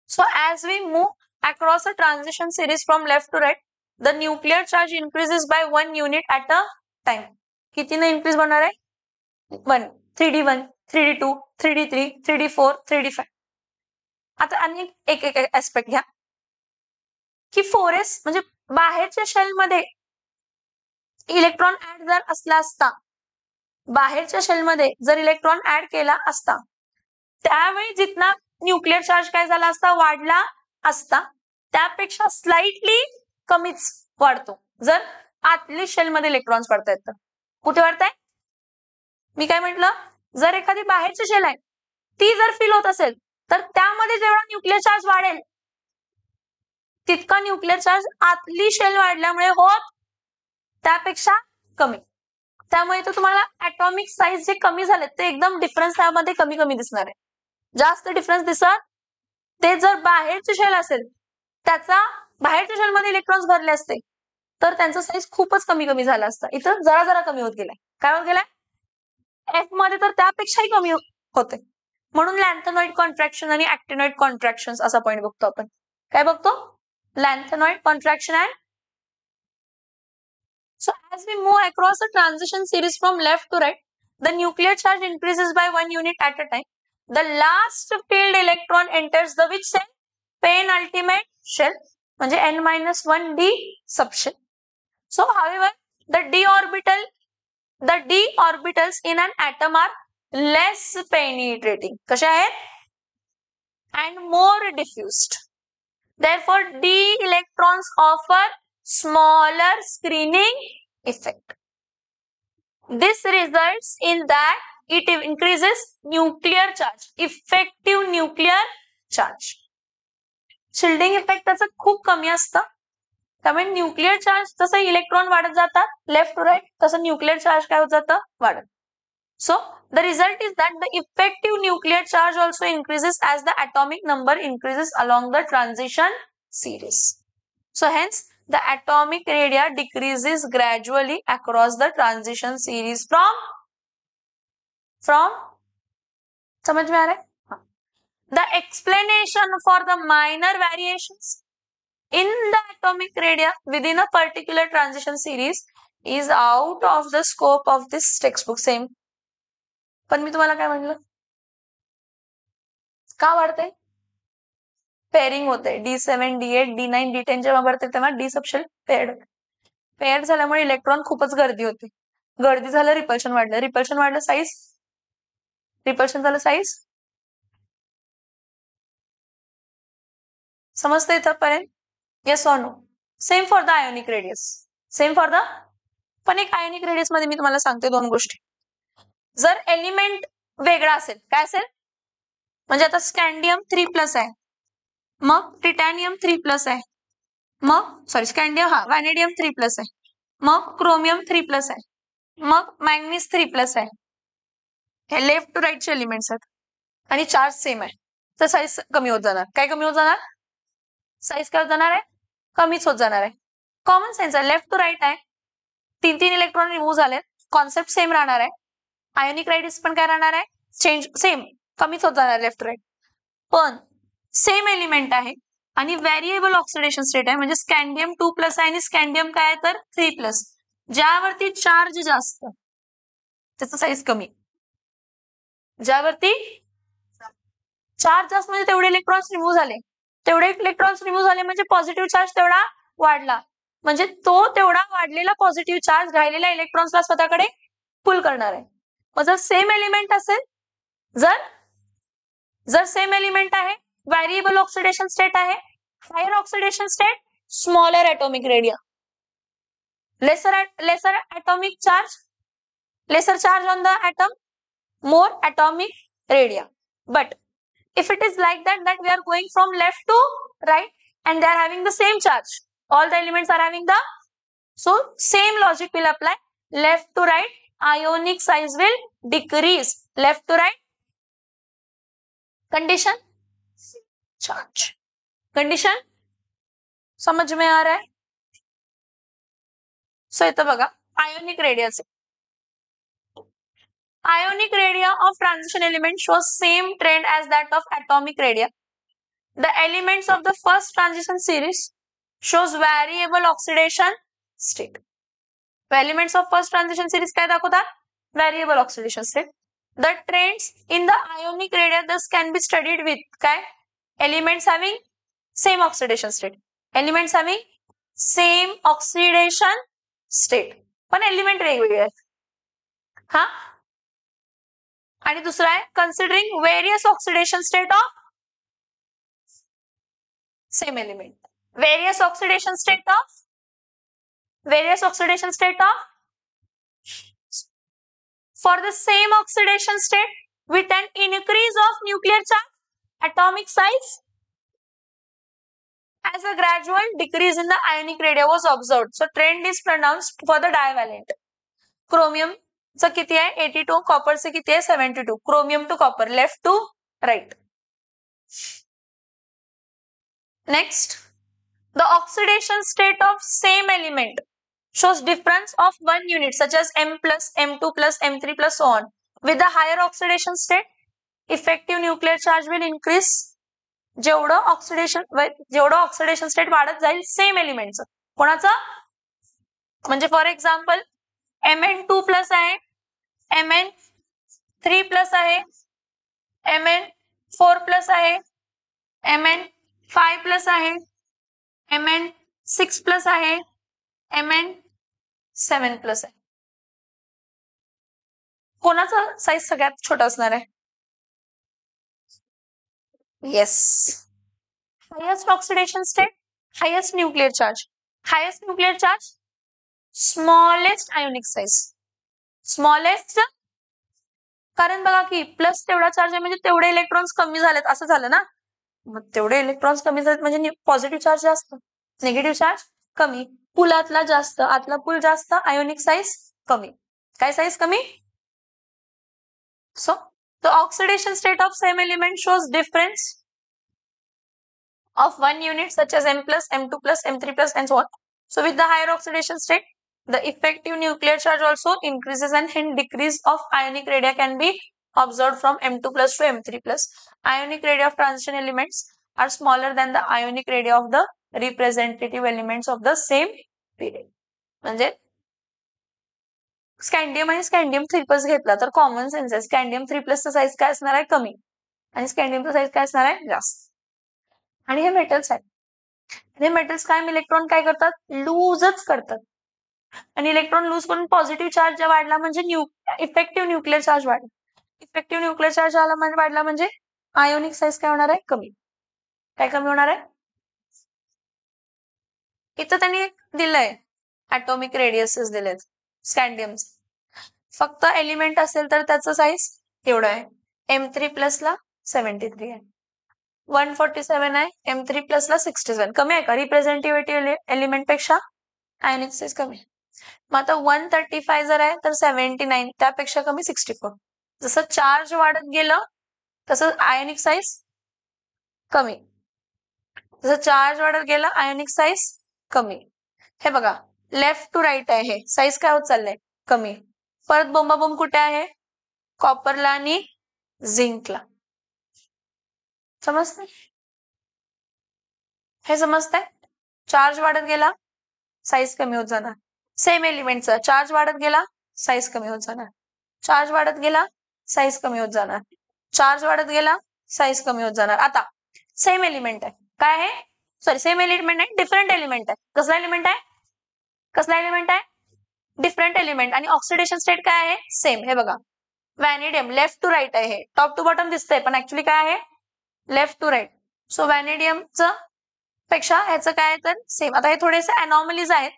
So as we move across a transition series from left to right, the nuclear charge increases by 1 unit at a time. कितीने increase होणार आहे? 1. 3d1, 3d2, 3d3, 3d4, 3d5. आता आणि एक aspect घ्या की 4s म्हणजे बाहेरच्या shell मध्ये इलेक्ट्रॉन ऍड जर असला असता, बाहेरच्या शेल मध्ये जर इलेक्ट्रॉन ऍड केला असता, त्यावेळी जितना न्यूक्लिअर चार्ज काय झाला असता, वाढला असता, त्यापेक्षा स्लाइटली कमीच वाढतो जर आतली शेलमध्ये इलेक्ट्रॉन्स वाढतायत तर. कुठे वाढताय, मी काय म्हटलं, जर एखादी बाहेरची शेल आहे ती जर फिल होत असेल तर त्यामध्ये जेवढा न्यूक्लिअर चार्ज वाढेल तितका न्यूक्लिअर चार्ज आतली शेल वाढल्यामुळे होत त्यापेक्षा कमी. त्यामुळे तो तुम्हाला ॲटॉमिक साईज जे कमी झाले ते एकदम डिफरन्स त्यामध्ये कमी कमी दिसणार आहे. जास्त डिफरन्स दिसत ते जर बाहेरची शेल असेल, त्याचा बाहेरच्या शेलमध्ये इलेक्ट्रॉन्स भरले असते तर त्यांचा साईज खूपच कमी कमी झाला असता. इथं जरा जरा कमी होत गेलाय. काय होत गेलाय, एफ मध्ये तर त्यापेक्षाही कमी होते. म्हणून लॅन्थेनॉइड कॉन्ट्रॅक्शन आणि ऍक्टिनॉइड कॉन्ट्रॅक्शन असा पॉईंट बघतो आपण. काय बघतो, lanthanoid contraction and. So as we move across the transition series from left to right, the nuclear charge increases by 1 unit at a time. The last filled electron enters the which cell? Penultimate shell, म्हणजे n-1 d subshell. So however, the d orbitals in an atom are less penetrating. कसे आहेत? And more diffused. Therefore, d electrons offer smaller screening effect. This results in that it increases nuclear charge, effective nuclear charge. Shielding effect त्याचं खूप कमी असतं. त्यामुळे nuclear charge जसं electron वाढत जातात लेफ्ट टू राईट तसं न्यूक्लिअर चार्ज काय होत जातं, वाढत. So the result is that the effective nuclear charge also increases as the atomic number increases along the transition series. So hence the atomic radii decreases gradually across the transition series from समझ में आ रहा है? The explanation for the minor variations in the atomic radii within a particular transition series is out of the scope of this textbook. Same. पण मी तुम्हाला काय म्हणलं, का वाढते, पेअरिंग होते. D7, D8, D9, D10 जेव्हा भरते तेव्हा डी सबशेल पेअर्ड झाल्यामुळे इलेक्ट्रॉन खूपच गर्दी होते. गर्दी झालं, रिपल्शन वाढलं, रिपल्शन वाढलं, साईज, रिपल्शन झालं, साईज. समजतं इथंपर्यंत? Yes or no? Same for the ionic radius, same for the. पण एक आयोनिक रेडियस मध्ये मी तुम्हाला सांगते दोन गोष्टी. जर एलिमेंट वेगळा असेल, काय असेल, म्हणजे आता स्कॅन्डियम 3+ आहे, मग टिटॅनियम 3+ आहे, मग स्कॅन्डियम व्हॅनेडियम 3+ आहे, मग क्रोमियम 3+ आहे, मग मॅंगनीज 3+ आहे. हे लेफ्ट टू राईटचे एलिमेंट्स आहेत आणि चार्ज सेम आहे, तर साईज कमी होत जाणार. काय कमी होत जाणार, साईज काय होत जाणार आहे, कमीच होत जाणार आहे. कॉमन सेन्स आहे, लेफ्ट टू राईट आहे, 3 इलेक्ट्रॉन रिमूव्ह झाले, कॉन्सेप्ट सेम राहणार आहे. आयोनिक रेडियस पण काय राहणार आहे, चेंज सेम, कमीच होत जाणार लेफ्ट राईट. पण सेम एलिमेंट आहे आणि व्हेरिएबल ऑक्सिडेशन स्टेट आहे, म्हणजे स्कॅन्डियम 2+ आहे आणि स्कॅन्डियम काय आहे तर 3+. ज्यावरती चार्ज जास्त त्याचा साईज कमी, ज्यावरती चार्ज जास्त म्हणजे तेवढे इलेक्ट्रॉन्स रिमूव्ह झाले, तेवढे इलेक्ट्रॉन्स रिमूव्ह झाले म्हणजे पॉझिटिव्ह चार्ज तेवढा वाढला, म्हणजे तो तेवढा वाढलेला पॉझिटिव्ह चार्ज राहिलेल्या इलेक्ट्रॉन्सला स्वतःकडे पुल करणार आहे. मग जर सेम एलिमेंट असेल, जर सेम एलिमेंट आहे, व्हेरिएबल ऑक्सिडेशन स्टेट आहे, higher oxidation state, smaller atomic radii, lesser atomic charge, lesser charge on the atom, more atomic radii. But if it is like that we are going from left to right and they are having the same charge, all the elements are having the, so same logic will apply. Left to right, ionic size will decrease. Left to right, condition, charge, condition समझ में आ रहा है? So इथं बघा, ionic radius. Ionic radii of transition element shows same trend as that of atomic radii. The elements of the first transition series shows variable oxidation state. The elements of first transition series काय दाखवतात, variable oxidation state. The trends in the ionic radii thus can be studied with काय, elements having same oxidation state, elements having same oxidation state, पण element वेगवेगळे आहेत. हा, आणि दुसरा आहे considering various oxidation state of same element. Various oxidation state of for the same oxidation state with an increase of nuclear charge, atomic size, as a gradual decrease in the ionic radii was observed. So trend is pronounced for the divalent. Chromium चा किती आहे 82, copper चे किती आहे 72. Chromium to copper, left to right. Next, the oxidation state of same element shows difference of 1 unit such as M plus, M2 plus, M3 plus so on. With the higher oxidation state, effective nuclear charge will increase. जेवढं oxidation state वाढत जाईल same एलिमेंटचं. कोणाचं म्हणजे for example Mn2 plus आहे, Mn3 plus आहे, Mn4 plus आहे, Mn5 plus आहे, Mn6 plus आहे, Mn7 प्लस आहे. कोणाचा साईज सगळ्यात छोटा असणार आहे? Yes, highest oxidation state, highest nuclear charge. Highest nuclear charge, smallest ionic size. Smallest कारण बघा की प्लस तेवढा चार्ज आहे म्हणजे तेवढे इलेक्ट्रॉन्स कमी झालेत असं झालं ना. मग तेवढे इलेक्ट्रॉन्स कमी झालेत म्हणजे पॉझिटिव्ह चार्ज जास्त, निगेटिव्ह चार्ज कमी. पुलातला जास्त, आतला पूल जास्त, आयोनिक साइज कमी. काय साइज कमी? So the oxidation state of same element shows difference of 1 unit such as M plus, M2 plus, M3 plus and so on. So with the higher oxidation state, the effective nuclear charge also increases and hence decrease of ionic radii can be observed from M2 plus to M3 plus. Ionic radii of transition elements are smaller than the ionic radii of the representative elements of the same period. म्हणजे स्कॅन्डियम आणि स्कॅन्डियम 3 plus घेतला तर common sense आहे स्कॅन्डियम 3 प्लसचा size काय असणार आहे कमी आणि स्कॅन्डियमचा साईज काय असणार आहे जास्त. आणि हे मेटल्स आहेत. हे मेटल्स काय इलेक्ट्रॉन काय करतात लूजच करतात आणि इलेक्ट्रॉन लूज करून पॉझिटिव्ह चार्ज वाढला म्हणजे इफेक्टिव्ह न्यूक्लियर चार्ज वाढला. इफेक्टिव्ह न्यूक्लियर चार्ज वाढला म्हणजे आयोनिक साईज काय होणार आहे कमी. काय कमी होणार आहे? इथं त्यांनी दिलंय ॲटॉमिक रेडियसेस दिलेत स्कॅन्डियमचे. फक्त एलिमेंट असेल तर त्याचं साईज एवढं आहे. M3 प्लसला 73 आहे, 147 आहे, M3 प्लसला 67. कमी आहे का रिप्रेझेंटेटिव्हिटी एलिमेंट पेक्षा? आयोनिक साईज कमी. मग आता 135 जर आहे तर 79 त्यापेक्षा कमी 64. जसं चार्ज वाढत गेलं तसं आयोनिक साईज कमी. जसं चार्ज वाढत गेलं आयोनिक साईज कमी. हे बघा लेफ्ट टू राईट आहे, हे साईज काय होत चाललंय कमी. परत बोंबाबोंब कुठे आहे कॉपरला आणि झिंकला. समजतंय? हे समजतंय? चार्ज वाढत गेला साईज कमी होत जाणार. सेम एलिमेंटचा चार्ज वाढत गेला साईज कमी होत जाणार. चार्ज वाढत गेला साईज कमी होत जाणार. चार्ज वाढत गेला साईज कमी होत जाणार. आता सेम एलिमेंट आहे काय आहे सॉरी सेम एलिमेंट आहे डिफरंट एलिमेंट आहे. कसला एलिमेंट आहे? कसला एलिमेंट आहे? डिफरंट एलिमेंट आणि ऑक्सिडेशन स्टेट काय आहे सेम. हे बघा व्हॅनिडियम लेफ्ट टू राईट आहे, टॉप टू बॉटम दिसतंय पण ऍक्च्युली काय आहे लेफ्ट टू राईट. सो व्हॅनिडियमचं पेक्षा ह्याचं काय आहे तर सेम. आता हे थोडेसे अनॉमलीज आहेत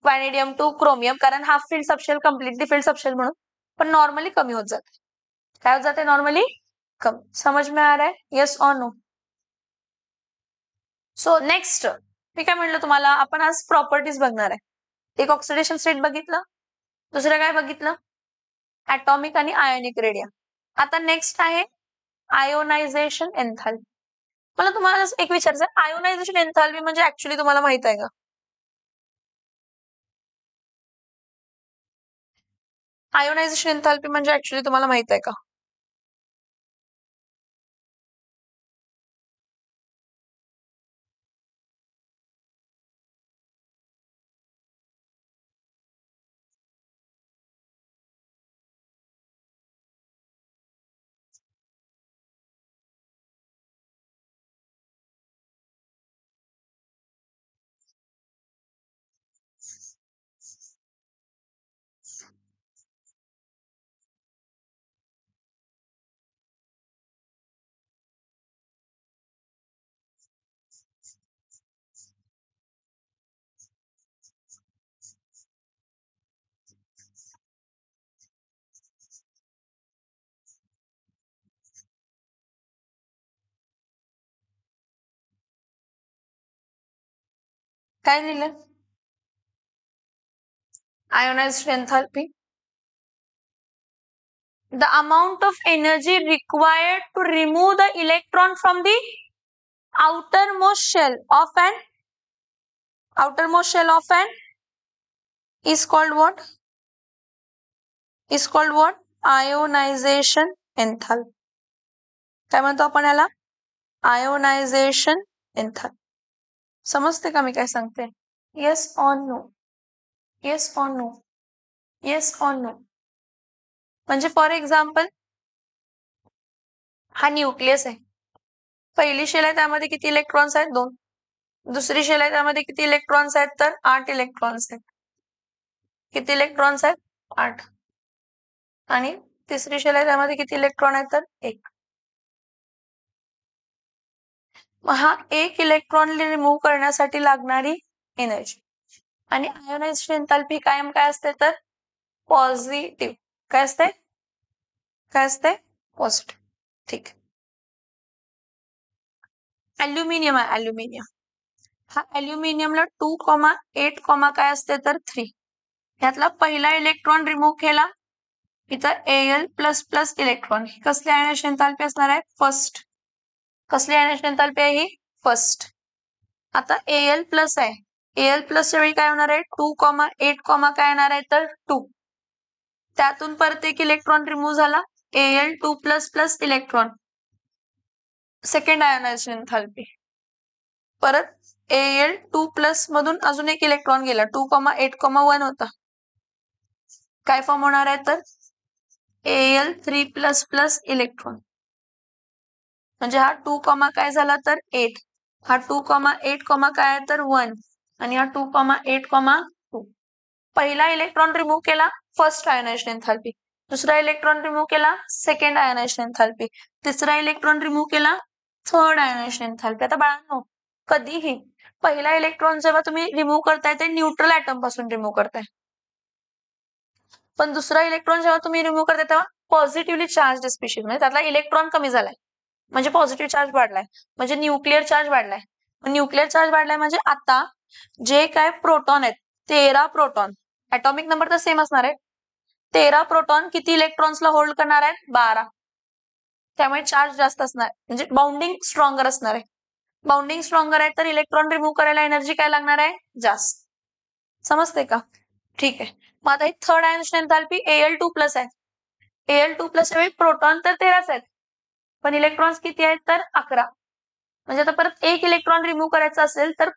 व्हॅनिडियम टू क्रोमियम कारण half filled subshell completely field subshell म्हणून, पण नॉर्मली कमी होत जाते. काय होत जाते नॉर्मली कमी. समझ में आ रहा है? येस और नो? सो नेक्स्ट मी काय म्हणलं तुम्हाला आपण आज प्रॉपर्टीज बघणार आहे. एक ऑक्सिडेशन स्टेट बघितलं, दुसरं काय बघितलं ॲटॉमिक आणि आयोनिक रेडिया. आता नेक्स्ट आहे आयोनायझेशन एन्थाल्पी. मला तुम्हाला एक विचारायचं आयोनायझेशन एन्थाल्पी म्हणजे ऍक्च्युली तुम्हाला माहित आहे का? आयोनायझेशन एन्थाल्पी म्हणजे ऍक्च्युली तुम्हाला माहित आहे का? काय लिहिलं? Ionised enthalpy, the amount of energy required to remove the electron from the outermost shell of an is called what? Is called what? Ionization enthalpy. काय म्हणतो आपण याला? Ionisation enthalpy. समजते का मी काय सांगते? Yes or no? Yes or no? Yes or no? म्हणजे फॉर एक्झाम्पल हा न्यूक्लियस आहे. पहिली शेल आहे त्यामध्ये किती इलेक्ट्रॉन्स आहेत? 2. दुसरी शेल आहे त्यामध्ये किती इलेक्ट्रॉन्स आहेत? तर 8 इलेक्ट्रॉन्स आहेत. किती इलेक्ट्रॉन्स आहेत? 8. आणि तिसरी शेल आहे त्यामध्ये किती इलेक्ट्रॉन आहेत? तर 1. मग हा 1 इलेक्ट्रॉन रिमूव्ह करण्यासाठी लागणारी एनर्जी आणि आयोनायझेशन एन्थाल्पी कायम काय असते? तर पॉझिटिव्ह. काय असते? काय असते? पॉझिटिव्ह. ठीक आहे. ॲल्युमिनियम आहे. ॲल्युमिनियम हा ॲल्युमिनियमला 2,8, काय असते? तर 3. ह्यातला पहिला इलेक्ट्रॉन रिमूव्ह केला, इथं Al++ इलेक्ट्रॉन. कसली आयोनायझेशन एन्थाल्पी असणार आहे? फर्स्ट. कसली आयोनायझेशन एन्थाल्पी आहे ही? फर्स्ट. आता Al+ आहे. Al+ च्या वेळी काय होणार आहे? 2,8, काय येणार आहे? तर 2. त्यातून परत एक इलेक्ट्रॉन रिमूव्ह झाला, Al2++ electron. Second ionisation enthalpy. परत Al2+ मधून अजून एक इलेक्ट्रॉन गेला, 2,8,1 होता. काय फॉर्म होणार आहे? तर Al3++ इलेक्ट्रॉन. म्हणजे हा 2, काय झाला? तर 8. हा 2,8, काय आहे? तर 1. आणि हा 2,8,2. पहिला इलेक्ट्रॉन रिमूव्ह केला, फर्स्ट आयोनायझेशन एन्थाल्पी. दुसरा इलेक्ट्रॉन रिमूव्ह केला, सेकंड आयोनायझेशन एन्थाल्पी. तिसरा इलेक्ट्रॉन रिमूव्ह केला, थर्ड आयोनायझेशन एन्थाल्पी. आता बाळांनो, कधीही पहिला इलेक्ट्रॉन जेव्हा तुम्ही रिमूव्ह करताय ते न्यूट्रल ॲटम पासून रिमूव्ह करताय, पण दुसरा इलेक्ट्रॉन जेव्हा तुम्ही रिमूव्ह करताय तेव्हा पॉझिटिव्हली चार्ज स्पीशीज, म्हणजे त्यातला इलेक्ट्रॉन कमी झालाय, म्हणजे पॉझिटिव्ह चार्ज वाढलाय, म्हणजे न्यूक्लिअर चार्ज वाढलाय. न्यूक्लिअर चार्ज वाढलाय म्हणजे आता जे काय प्रोटॉन आहेत, 13 प्रोटॉन, ॲटॉमिक नंबर तर सेम असणार आहे. 13 प्रोटॉन किती इलेक्ट्रॉन्सला होल्ड करणार आहेत? 12. त्यामुळे चार्ज जास्त असणार, म्हणजे बाउंडिंग स्ट्रॉंगर असणार आहे. बाउंडिंग स्ट्रॉंगर आहे तर इलेक्ट्रॉन रिमूव्ह करायला एनर्जी काय लागणार आहे? जास्त. समजते का? ठीक आहे. मग आता ही थर्ड आयोनायझेशन एन्थाल्पी Al2+ आहे. Al2+ वेळी प्रोटॉन तर 13च आहेत, पण इलेक्ट्रॉन्स किती आहेत? तर 11. म्हणजे आता परत एक इलेक्ट्रॉन रिमूव्ह करायचा असेल तर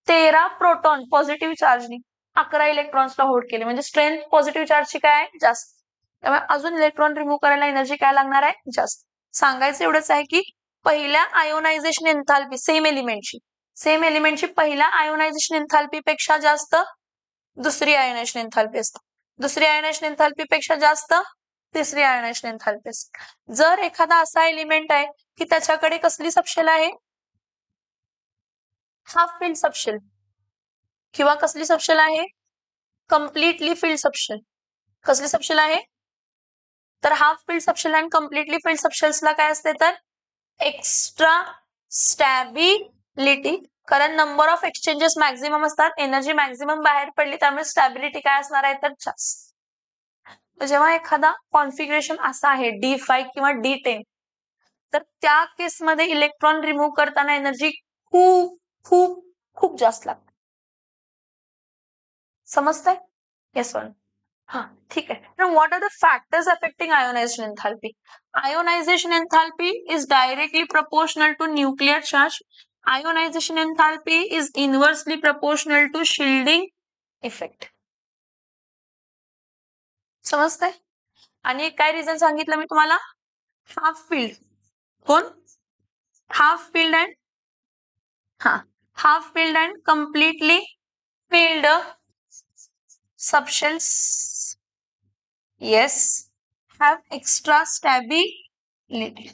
13 प्रोटॉन पॉझिटिव्ह चार्जनी 11 इलेक्ट्रॉन्सला होल्ड केले, म्हणजे स्ट्रेंथ पॉझिटिव्ह चार्जची काय आहे? जास्त. त्यामुळे अजून इलेक्ट्रॉन रिमूव्ह करायला एनर्जी काय लागणार आहे? जास्त. सांगायचं एवढंच आहे की पहिल्या आयोनायझेशन एन्थाल्पी सेम एलिमेंटची पहिल्या आयोनायझेशन एन्थाल्पी पेक्षा जास्त दुसरी आयोनायझेशन एन्थाल्पी असते. दुसरी आयोनायझेशन एन्थाल्पी पेक्षा जास्त तिसरी आयोनायझेशन एन्थाल्पी असते. जर एखादा असा एलिमेंट आहे की त्याच्याकडे कसली सबशेल आहे? हाफ फिल्ड सबशेल, किंवा कसली सबशेल आहे? Completely filled subshell. कसली सबशेल आहे? तर हाफ फिल्ड सबशेल आणि कम्प्लिटली फिल्ड सबशेल्सला काय असते? तर एक्स्ट्रा स्टॅबिलिटी, कारण नंबर ऑफ एक्सचेंजेस मॅक्झिमम असतात, एनर्जी मॅक्झिमम बाहेर पडली, त्यामुळे स्टॅबिलिटी काय असणार आहे? तर जास्त. जेव्हा एखादा कॉन्फिगरेशन असा आहे D5 किंवा D10, तर त्या केसमध्ये इलेक्ट्रॉन रिमूव्ह करताना एनर्जी खूप खूप खूप जास्त लागते. समजतंय? Yes one. हा, ठीक आहे. Now what are the factors affecting ionization enthalpy? Ionization enthalpy is directly proportional to nuclear charge. Ionization enthalpy is inversely proportional to shielding effect. समजतंय? आणि एक काय रिझन सांगितलं मी तुम्हाला? Half filled. कोण? Half filled and half filled and completely filled subshells, yes, have extra stability.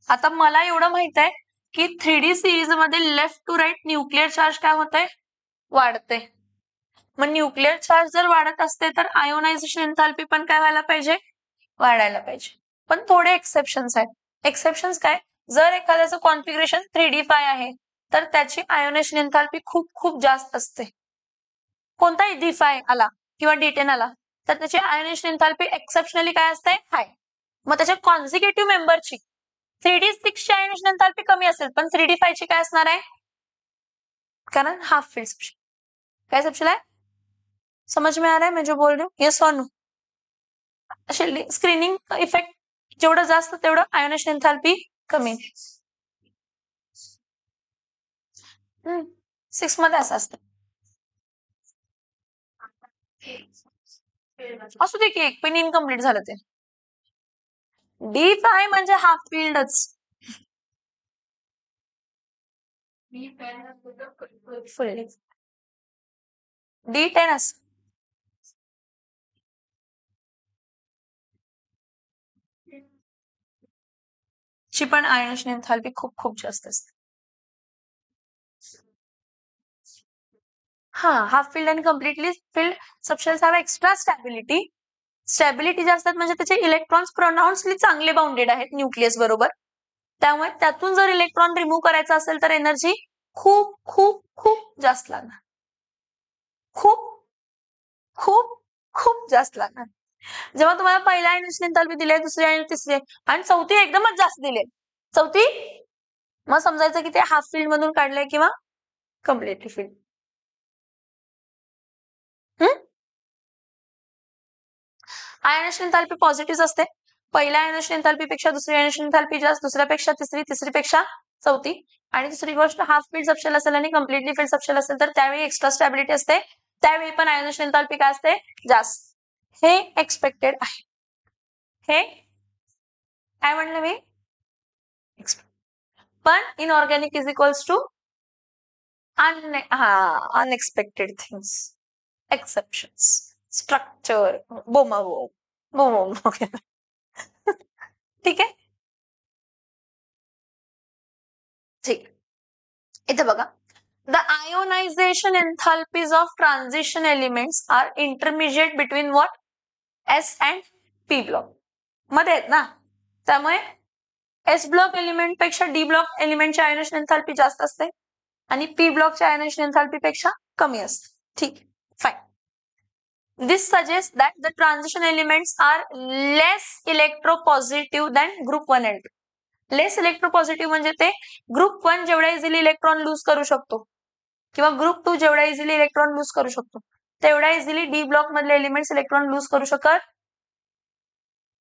आता मला एवढं माहित आहे की 3D सिरीज मध्ये left to right nuclear charge काय होतंय? वाढते. मग न्यूक्लिअर चार्ज जर वाढत असते तर आयोनायझेशन एन्थाल्पी पण काय व्हायला पाहिजे? वाढायला पाहिजे. पण थोडे एक्सेप्शन्स आहेत. एक्सेप्शन्स काय? जर एखाद्याचं कॉन्फिगरेशन 3d5 आहे तर त्याची आयोनायझेशन एन्थाल्पी खूप खूप जास्त असते. कोणताही d5 आला किंवा d10 आला तर त्याची आयोनायझेशन एन्थाल्पी एक्सेप्शनली काय असते? हाय. मग त्याच्या कॉन्सिक्युटिव्ह मेंबरची 3d6 ची आयोनायझेशन एन्थाल्पी कमी असेल पण 3d5 ची काय असणार आहे? कारण हाफ फील्ड सबशेल. काय सबशेल आहे? समझ में आ रहा है मैं जो बोल रही हूँ? यस और नो? स्क्रीनिंग इफेक्ट जेवढं जास्त तेवढं आयोनायझेशन एन्थाल्पी कमी. 6 मध्ये असं असतं. असू दे की एक पण इनकम्प्लीट झालं ते. d5 म्हणजे हाफ फील्डच. d10 असं. ची पण आयोनायझेशन एन्थाल्पी खूप खूप जास्त असते. हा हाफ फील्ड आणि completely field subshells have extra stability. Stability जास्त म्हणजे त्याचे इलेक्ट्रॉन्स प्रोनाउन्सली चांगले बाउंडेड आहेत न्यूक्लियस बरोबर. त्यामुळे त्यातून जर इलेक्ट्रॉन रिमूव्ह करायचा असेल तर एनर्जी खूप खूप खूप जास्त लागणार. खूप खूप खूप जास्त लागणार. जेव्हा तुम्हाला पहिल्या आयोनायझेशन एन्थाल्पी दिली, दुसरी आणि तिसरी आणि चौथी एकदमच जास्त दिली, चौथी मग समजायचं की ते हाफ फील्ड मधून काढलंय किंवा completely filled. Ionisation enthalpy positive असते. पहिल्या आयोनायझेशन एन्थाल्पीपेक्षा दुसरी आयोनायझेशन एन्थाल्पी जास्त, दुसऱ्यापेक्षा तिसरी, तिसरीपेक्षा चौथी. आणि दुसरी गोष्ट हाफ फील्ड सबशेल असेल आणि कम्प्लिटली फील्ड सबशेल असेल तर त्यावेळी एक्स्ट्रा स्टॅबिलिटी असते, त्यावेळी पण आयोनायझेशन एन्थाल्पी काय असते? जास्त. हे एक्सपेक्टेड आहे. हे काय म्हणलं मी? पण inorganic is equals to unexpected things, exceptions, structure, बोमाबोम वगैरे. ठीक आहे. ठीक. इथं बघा, the ionization enthalpies of transition elements are intermediate between what? S and P block मध्ये आहेत ना, त्यामुळे S ब्लॉक एलिमेंट पेक्षा D ब्लॉक एलिमेंटची आयोनायझेशन एन्थाल्पी जास्त असते आणि P ब्लॉकची आयोनायझेशन एन्थाल्पी पेक्षा कमी असते. ठीक, fine. This suggests that the transition elements are less electropositive than group 1 and 2. Less electropositive म्हणजे ते ग्रुप 1 जेवढा इझिली इलेक्ट्रॉन लूज करू शकतो किंवा ग्रुप 2 जेवढा इझिली इलेक्ट्रॉन लूज करू शकतो तेवढा इझिली डी ब्लॉक मधले एलिमेंट्स इलेक्ट्रॉन लूज करू शकत.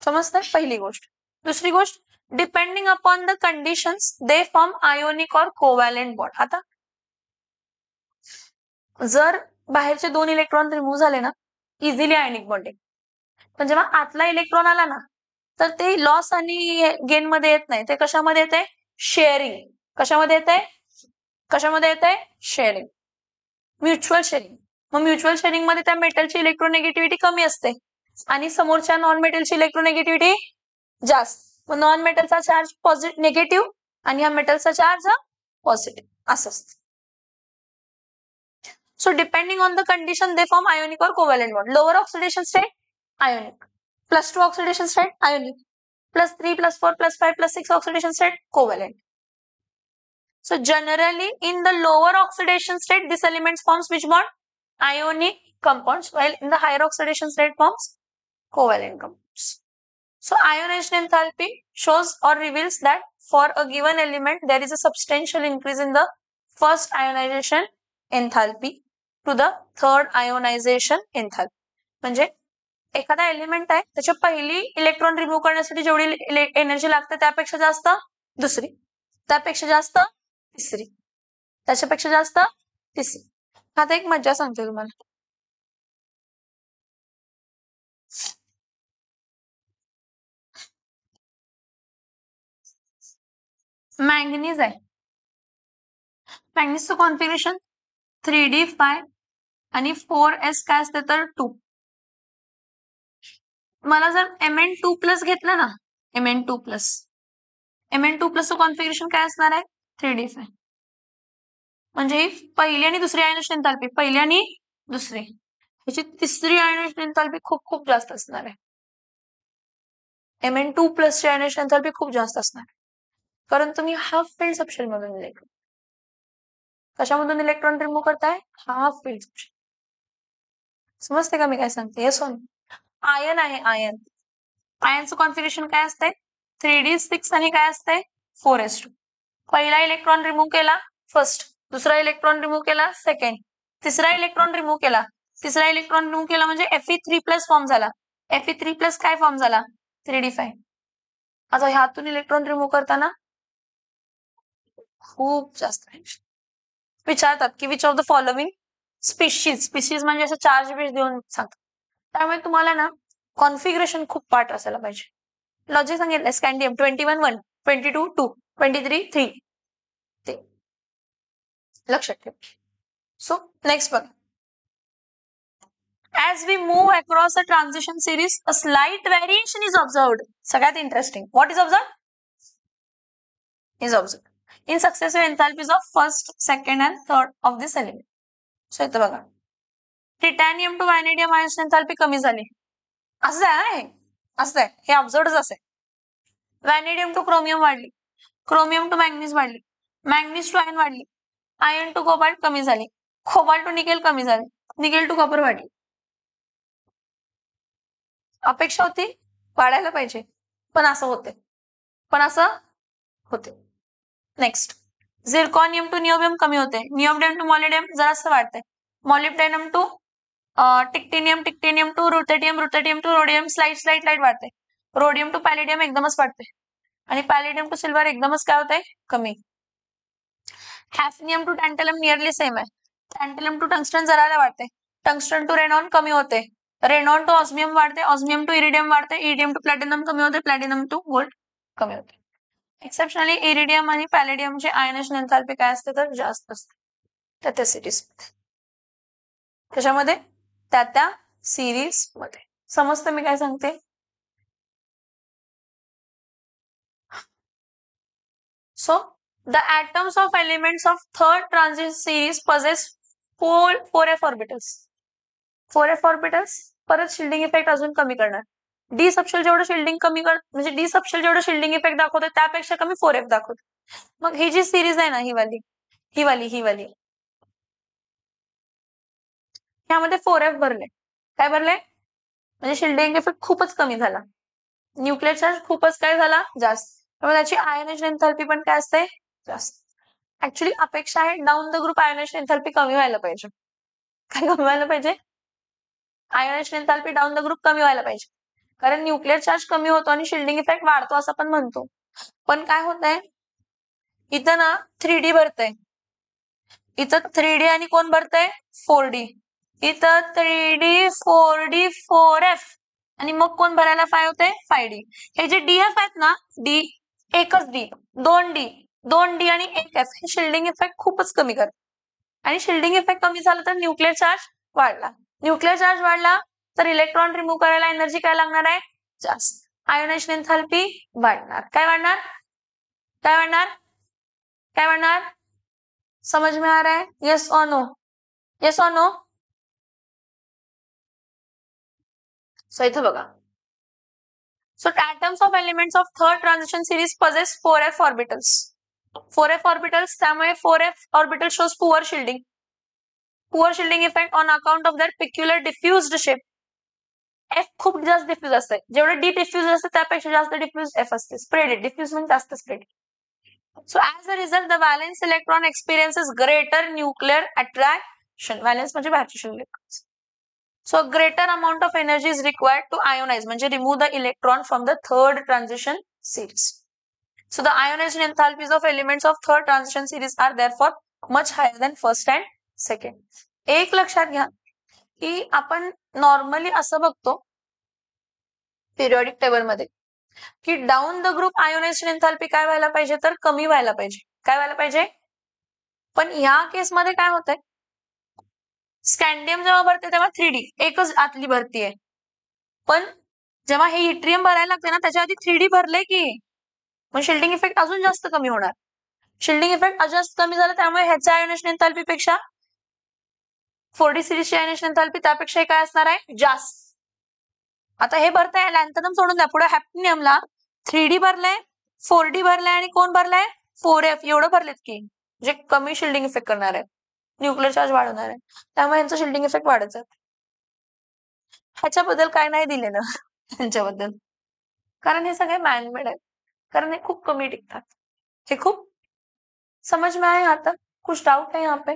समजतं? पहिली गोष्ट. दुसरी गोष्ट, depending upon the conditions they form ionic और कोव्हॅलेंट बॉन्ड. आता जर बाहेरचे 2 इलेक्ट्रॉन रिमूव्ह झाले ना, इझिली आयोनिक बॉन्डिंग. पण जेव्हा आतला इलेक्ट्रॉन आला ना तर ते लॉस आणि गेन मध्ये येत नाही, ते कशामध्ये येते? शेअरिंग. कशामध्ये येते? कशामध्ये येते? Sharing, mutual sharing. मग म्युच्युअल शेअरिंग मध्ये त्या मेटलची इलेक्ट्रोनेगेटिव्हिटी कमी असते आणि समोरच्या नॉन मेटलची इलेक्ट्रोनेगेटिव्हिटी जास्त. मग नॉन मेटलचा चार्ज पॉझिटिव्ह निगेटिव्ह आणि या मेटलचा चार्ज पॉझिटिव्ह असं असतं. So depending on the condition they form ionic or covalent bond. Lower oxidation state ionic, +2 oxidation state ionic, +3 +4 +5 +6 oxidation state covalent. So generally in the lower oxidation state this element forms which bond? Ionic compounds, while in the higher oxidation state forms covalent compounds. So ionization enthalpy shows or reveals that for a given element there is a substantial increase in the first ionization enthalpy to the third ionization enthalpy. म्हणजे एखादा element आहे त्याच्या पहिली electron remove करण्यासाठी जेवढी energy लागते त्यापेक्षा जास्त दुसरी, त्यापेक्षा जास्त तिसरी, त्याच्यापेक्षा जास्त तिसरी. आता एक मज्जा सांगते तुम्हाला. मॅंगनीज आहे, मॅंगनीजचं कॉन्फिगरेशन 3d5 आणि 4s काय असते तर 2. मला जर Mn2+ घेतलं ना, Mn2+चं कॉन्फिगरेशन काय असणार आहे? 3d5. म्हणजे पहिली आणि दुसरी आयोनायझेशन एन्थाल्पी, पहिली आणि दुसरी, ह्याची तिसरी आयोनायझेशन एन्थाल्पी खूप खूप जास्त असणार आहे. Mn2+ ची आयोनायझेशन एन्थाल्पी खूप जास्त असणार आहे. कारण तुम्ही हाफ फील्ड सबशेल मधून इलेक्ट्रॉन, कशामधून इलेक्ट्रॉन रिमूव्ह करताय? Half filled subshell. समजते का मी काय सांगते? Yes or no? आयन आहे आयन, आयनचं कॉन्फिगरेशन काय असतंय? 3d6 आणि काय असतंय? 4s2. पहिला इलेक्ट्रॉन रिमूव्ह केला फर्स्ट, दुसरा इलेक्ट्रॉन रिमूव्ह केला सेकंड, तिसरा इलेक्ट्रॉन रिमूव्ह केला, तिसरा इलेक्ट्रॉन रिमूव्ह केला म्हणजे Fe3+ फॉर्म झाला. Fe3+ काय फॉर्म झाला? 3d5. आता ह्यातून इलेक्ट्रॉन रिमूव्ह करताना खूप जास्त विचारतात की which of the following species म्हणजे असं चार्ज बेस देऊन सांगतात. त्यामुळे तुम्हाला ना कॉन्फिगरेशन खूप पार्ट असायला पाहिजे. लॉजिक सांगितलं स्कॅन्डियम 21 1, 22 2, 23 3, ते लक्षात ठेव. सो नेक्स्ट बघा. As we move across the transition series, a slight variation is observed. सगळ्यात interesting. What is observed? Is observed in successive enthalpies of first, second and third of this element. So इथं बघा. Titanium to vanadium ions एंथॅल्पी कमी झाली. असं आहे, असं आहे, हे ऑब्झर्वच असे. व्हॅनेडियम टू क्रोमियम वाढली, क्रोमियम टू मॅंगनीज वाढली, मॅंगनीज टू आयर्न वाढली, आयर्न टू कोबाल्ट कमी झाली, कोबाल्ट टू निकेल कमी झाली, निकेल टू कॉपर वाढली. अपेक्षा होती वाढायला पाहिजे, पण असं होते, पण असं होते. नेक्स्ट, झिरकॉनियम टू निओबियम कमी होते, निओबियम टू मॉलिब्डेनम जरासं वाढते, molybdenum to technetium, technetium to ruthenium, ruthenium to rhodium slight वाढते, रोडियम टू पॅलिडियम एकदमच वाढते, आणि पॅलिडियम टू सिल्वर एकदमच काय होते? कमी. हॅफनियम टू टँटलम नियरली सेम आहे, टँटलम टू टंगस्टन जरा वाढते, टंगस्टन टू रेनॉन कमी होते, रेनॉन टू ऑस्मियम वाढते, ऑस्मियम टू इरिडियम वाढते, इरिडियम टू प्लॅटिनम कमी होते, प्लॅटिनम टू गोल्ड कमी होते. एक्सेप्शनली इरिडियम आणि पॅलेडियमचे आयनेशन एंथॅल्पी काय असते तर जास्त असते त्या सिरीज मध्ये, त्याच्यामध्ये त्या सिरीज मध्ये. समजतं मी काय सांगते? So the atoms of elements of third transition series possess 4f orbitals. 4f orbitals परत शिल्डिंग इफेक्ट अजून कमी करणार. डी सबशेल जेवढं शिल्डिंग कमी कर, म्हणजे डी सबशेल जेवढं शिल्डिंग इफेक्ट दाखवते त्यापेक्षा कमी 4f दाखवते. मग ही जी सिरीज आहे ना, ही वाली ह्यामध्ये 4f भरले. काय भरले? म्हणजे शिल्डिंग इफेक्ट खूपच कमी झाला, न्यूक्लियर चार्ज खूपच काय झाला? जास्त. त्यामुळे त्याची आयनेशन एंथॅल्पी पण काय असते? जास्त. ऍक्च्युली अपेक्षा आहे डाऊन द ग्रुप आयनेशन एंथॅल्पी कमी व्हायला पाहिजे. काय कमी व्हायला पाहिजे? आयनेशन एंथॅल्पी डाऊन द ग्रुप कमी व्हायला पाहिजे, कारण न्यूक्लियर चार्ज कमी होतो आणि शिल्डिंग इफेक्ट वाढतो असं पण म्हणतो. पण काय होतंय इथं ना 3D भरतंय, इथं 3D आणि कोण भरतंय? 4D. इथं 3D 4D 4f आणि मग कोण भरायला 5 होते? 5D. हे जे DF आहेत ना, डी एकच डी, 2D आणि 1f हे शिल्डिंग इफेक्ट खूपच कमी करतात, आणि शिल्डिंग इफेक्ट कमी झाला तर न्यूक्लियर चार्ज वाढला, न्यूक्लियर चार्ज वाढला तर इलेक्ट्रॉन रिमूव्ह करायला एनर्जी काय लागणार आहे? जास्त. आयोनायझेशन एंथॅल्पी वाढणार. काय वाढणार? काय वाढणार? काय वाढणार? समझ में आ रहा है? येस और नो? येस और नो? सो इथं बघा. So atoms of elements of third transition series possess 4f orbitals. 4f orbitals, त्यामुळे 4f orbital shows poor shielding. Poor shielding effect on account of their peculiar diffused shape. F खूप जास्त diffuse असते, जेवढे D diffuse असते त्यापेक्षा जास्त diffuse F असते. Spreaded, diffuse म्हणजे जास्त spreaded. So as a result, the valence electron experiences greater nuclear attraction. Valence म्हणजे बाहेरचे electrons. So a greater amount of energy is required to ionize, म्हणजे remove the electron from the third transition series. So the ionization enthalpies of elements of third transition series are therefore much higher than first and second. एक लक्षात घ्या की आपण normally असं बघतो periodic table मध्ये की डाऊन द ग्रुप आयोनायझेशन एंथॅल्पी काय व्हायला पाहिजे तर कमी व्हायला पाहिजे. काय व्हायला पाहिजे? पण ह्या केसमध्ये काय होतंय, स्कॅन्डियम जेव्हा भरते तेव्हा 3D एकच आतली भरती आहे, पण जेव्हा हे इट्रियम भरायला लागते ना त्याच्या आधी 3D भरले की मग शिल्डिंग इफेक्ट अजून जास्त कमी होणार. शिल्डिंग इफेक्ट अजून जास्त कमी झाला त्यामुळे ह्याच्या आयोनायझेशन एंथॅल्पी पेक्षा 4D सिरीजची आयोनायझेशन एंथॅल्पी त्यापेक्षा काय असणार आहे? जास्त. आता हे भरतंय लॅन्थनम सोडून द्या, पुढे हॅप्नियमला 3D भरलंय 4D भरलाय आणि कोण भरलाय 4F एवढं भरलेत की जे कमी शिल्डिंग इफेक्ट करणार आहे, न्यूक्लिअर चार्ज वाढवणार आहे, त्यामुळे यांचं शिल्डिंग इफेक्ट वाढत जात. ह्याच्याबद्दल काय नाही दिलेलं त्यांच्याबद्दल, कारण हे सगळे मॅनमेड आहेत, कारण हे खूप कमी टिकतात. हे खूप समझ में आया यहाँ तक? कुछ डाउट है यहाँ पे?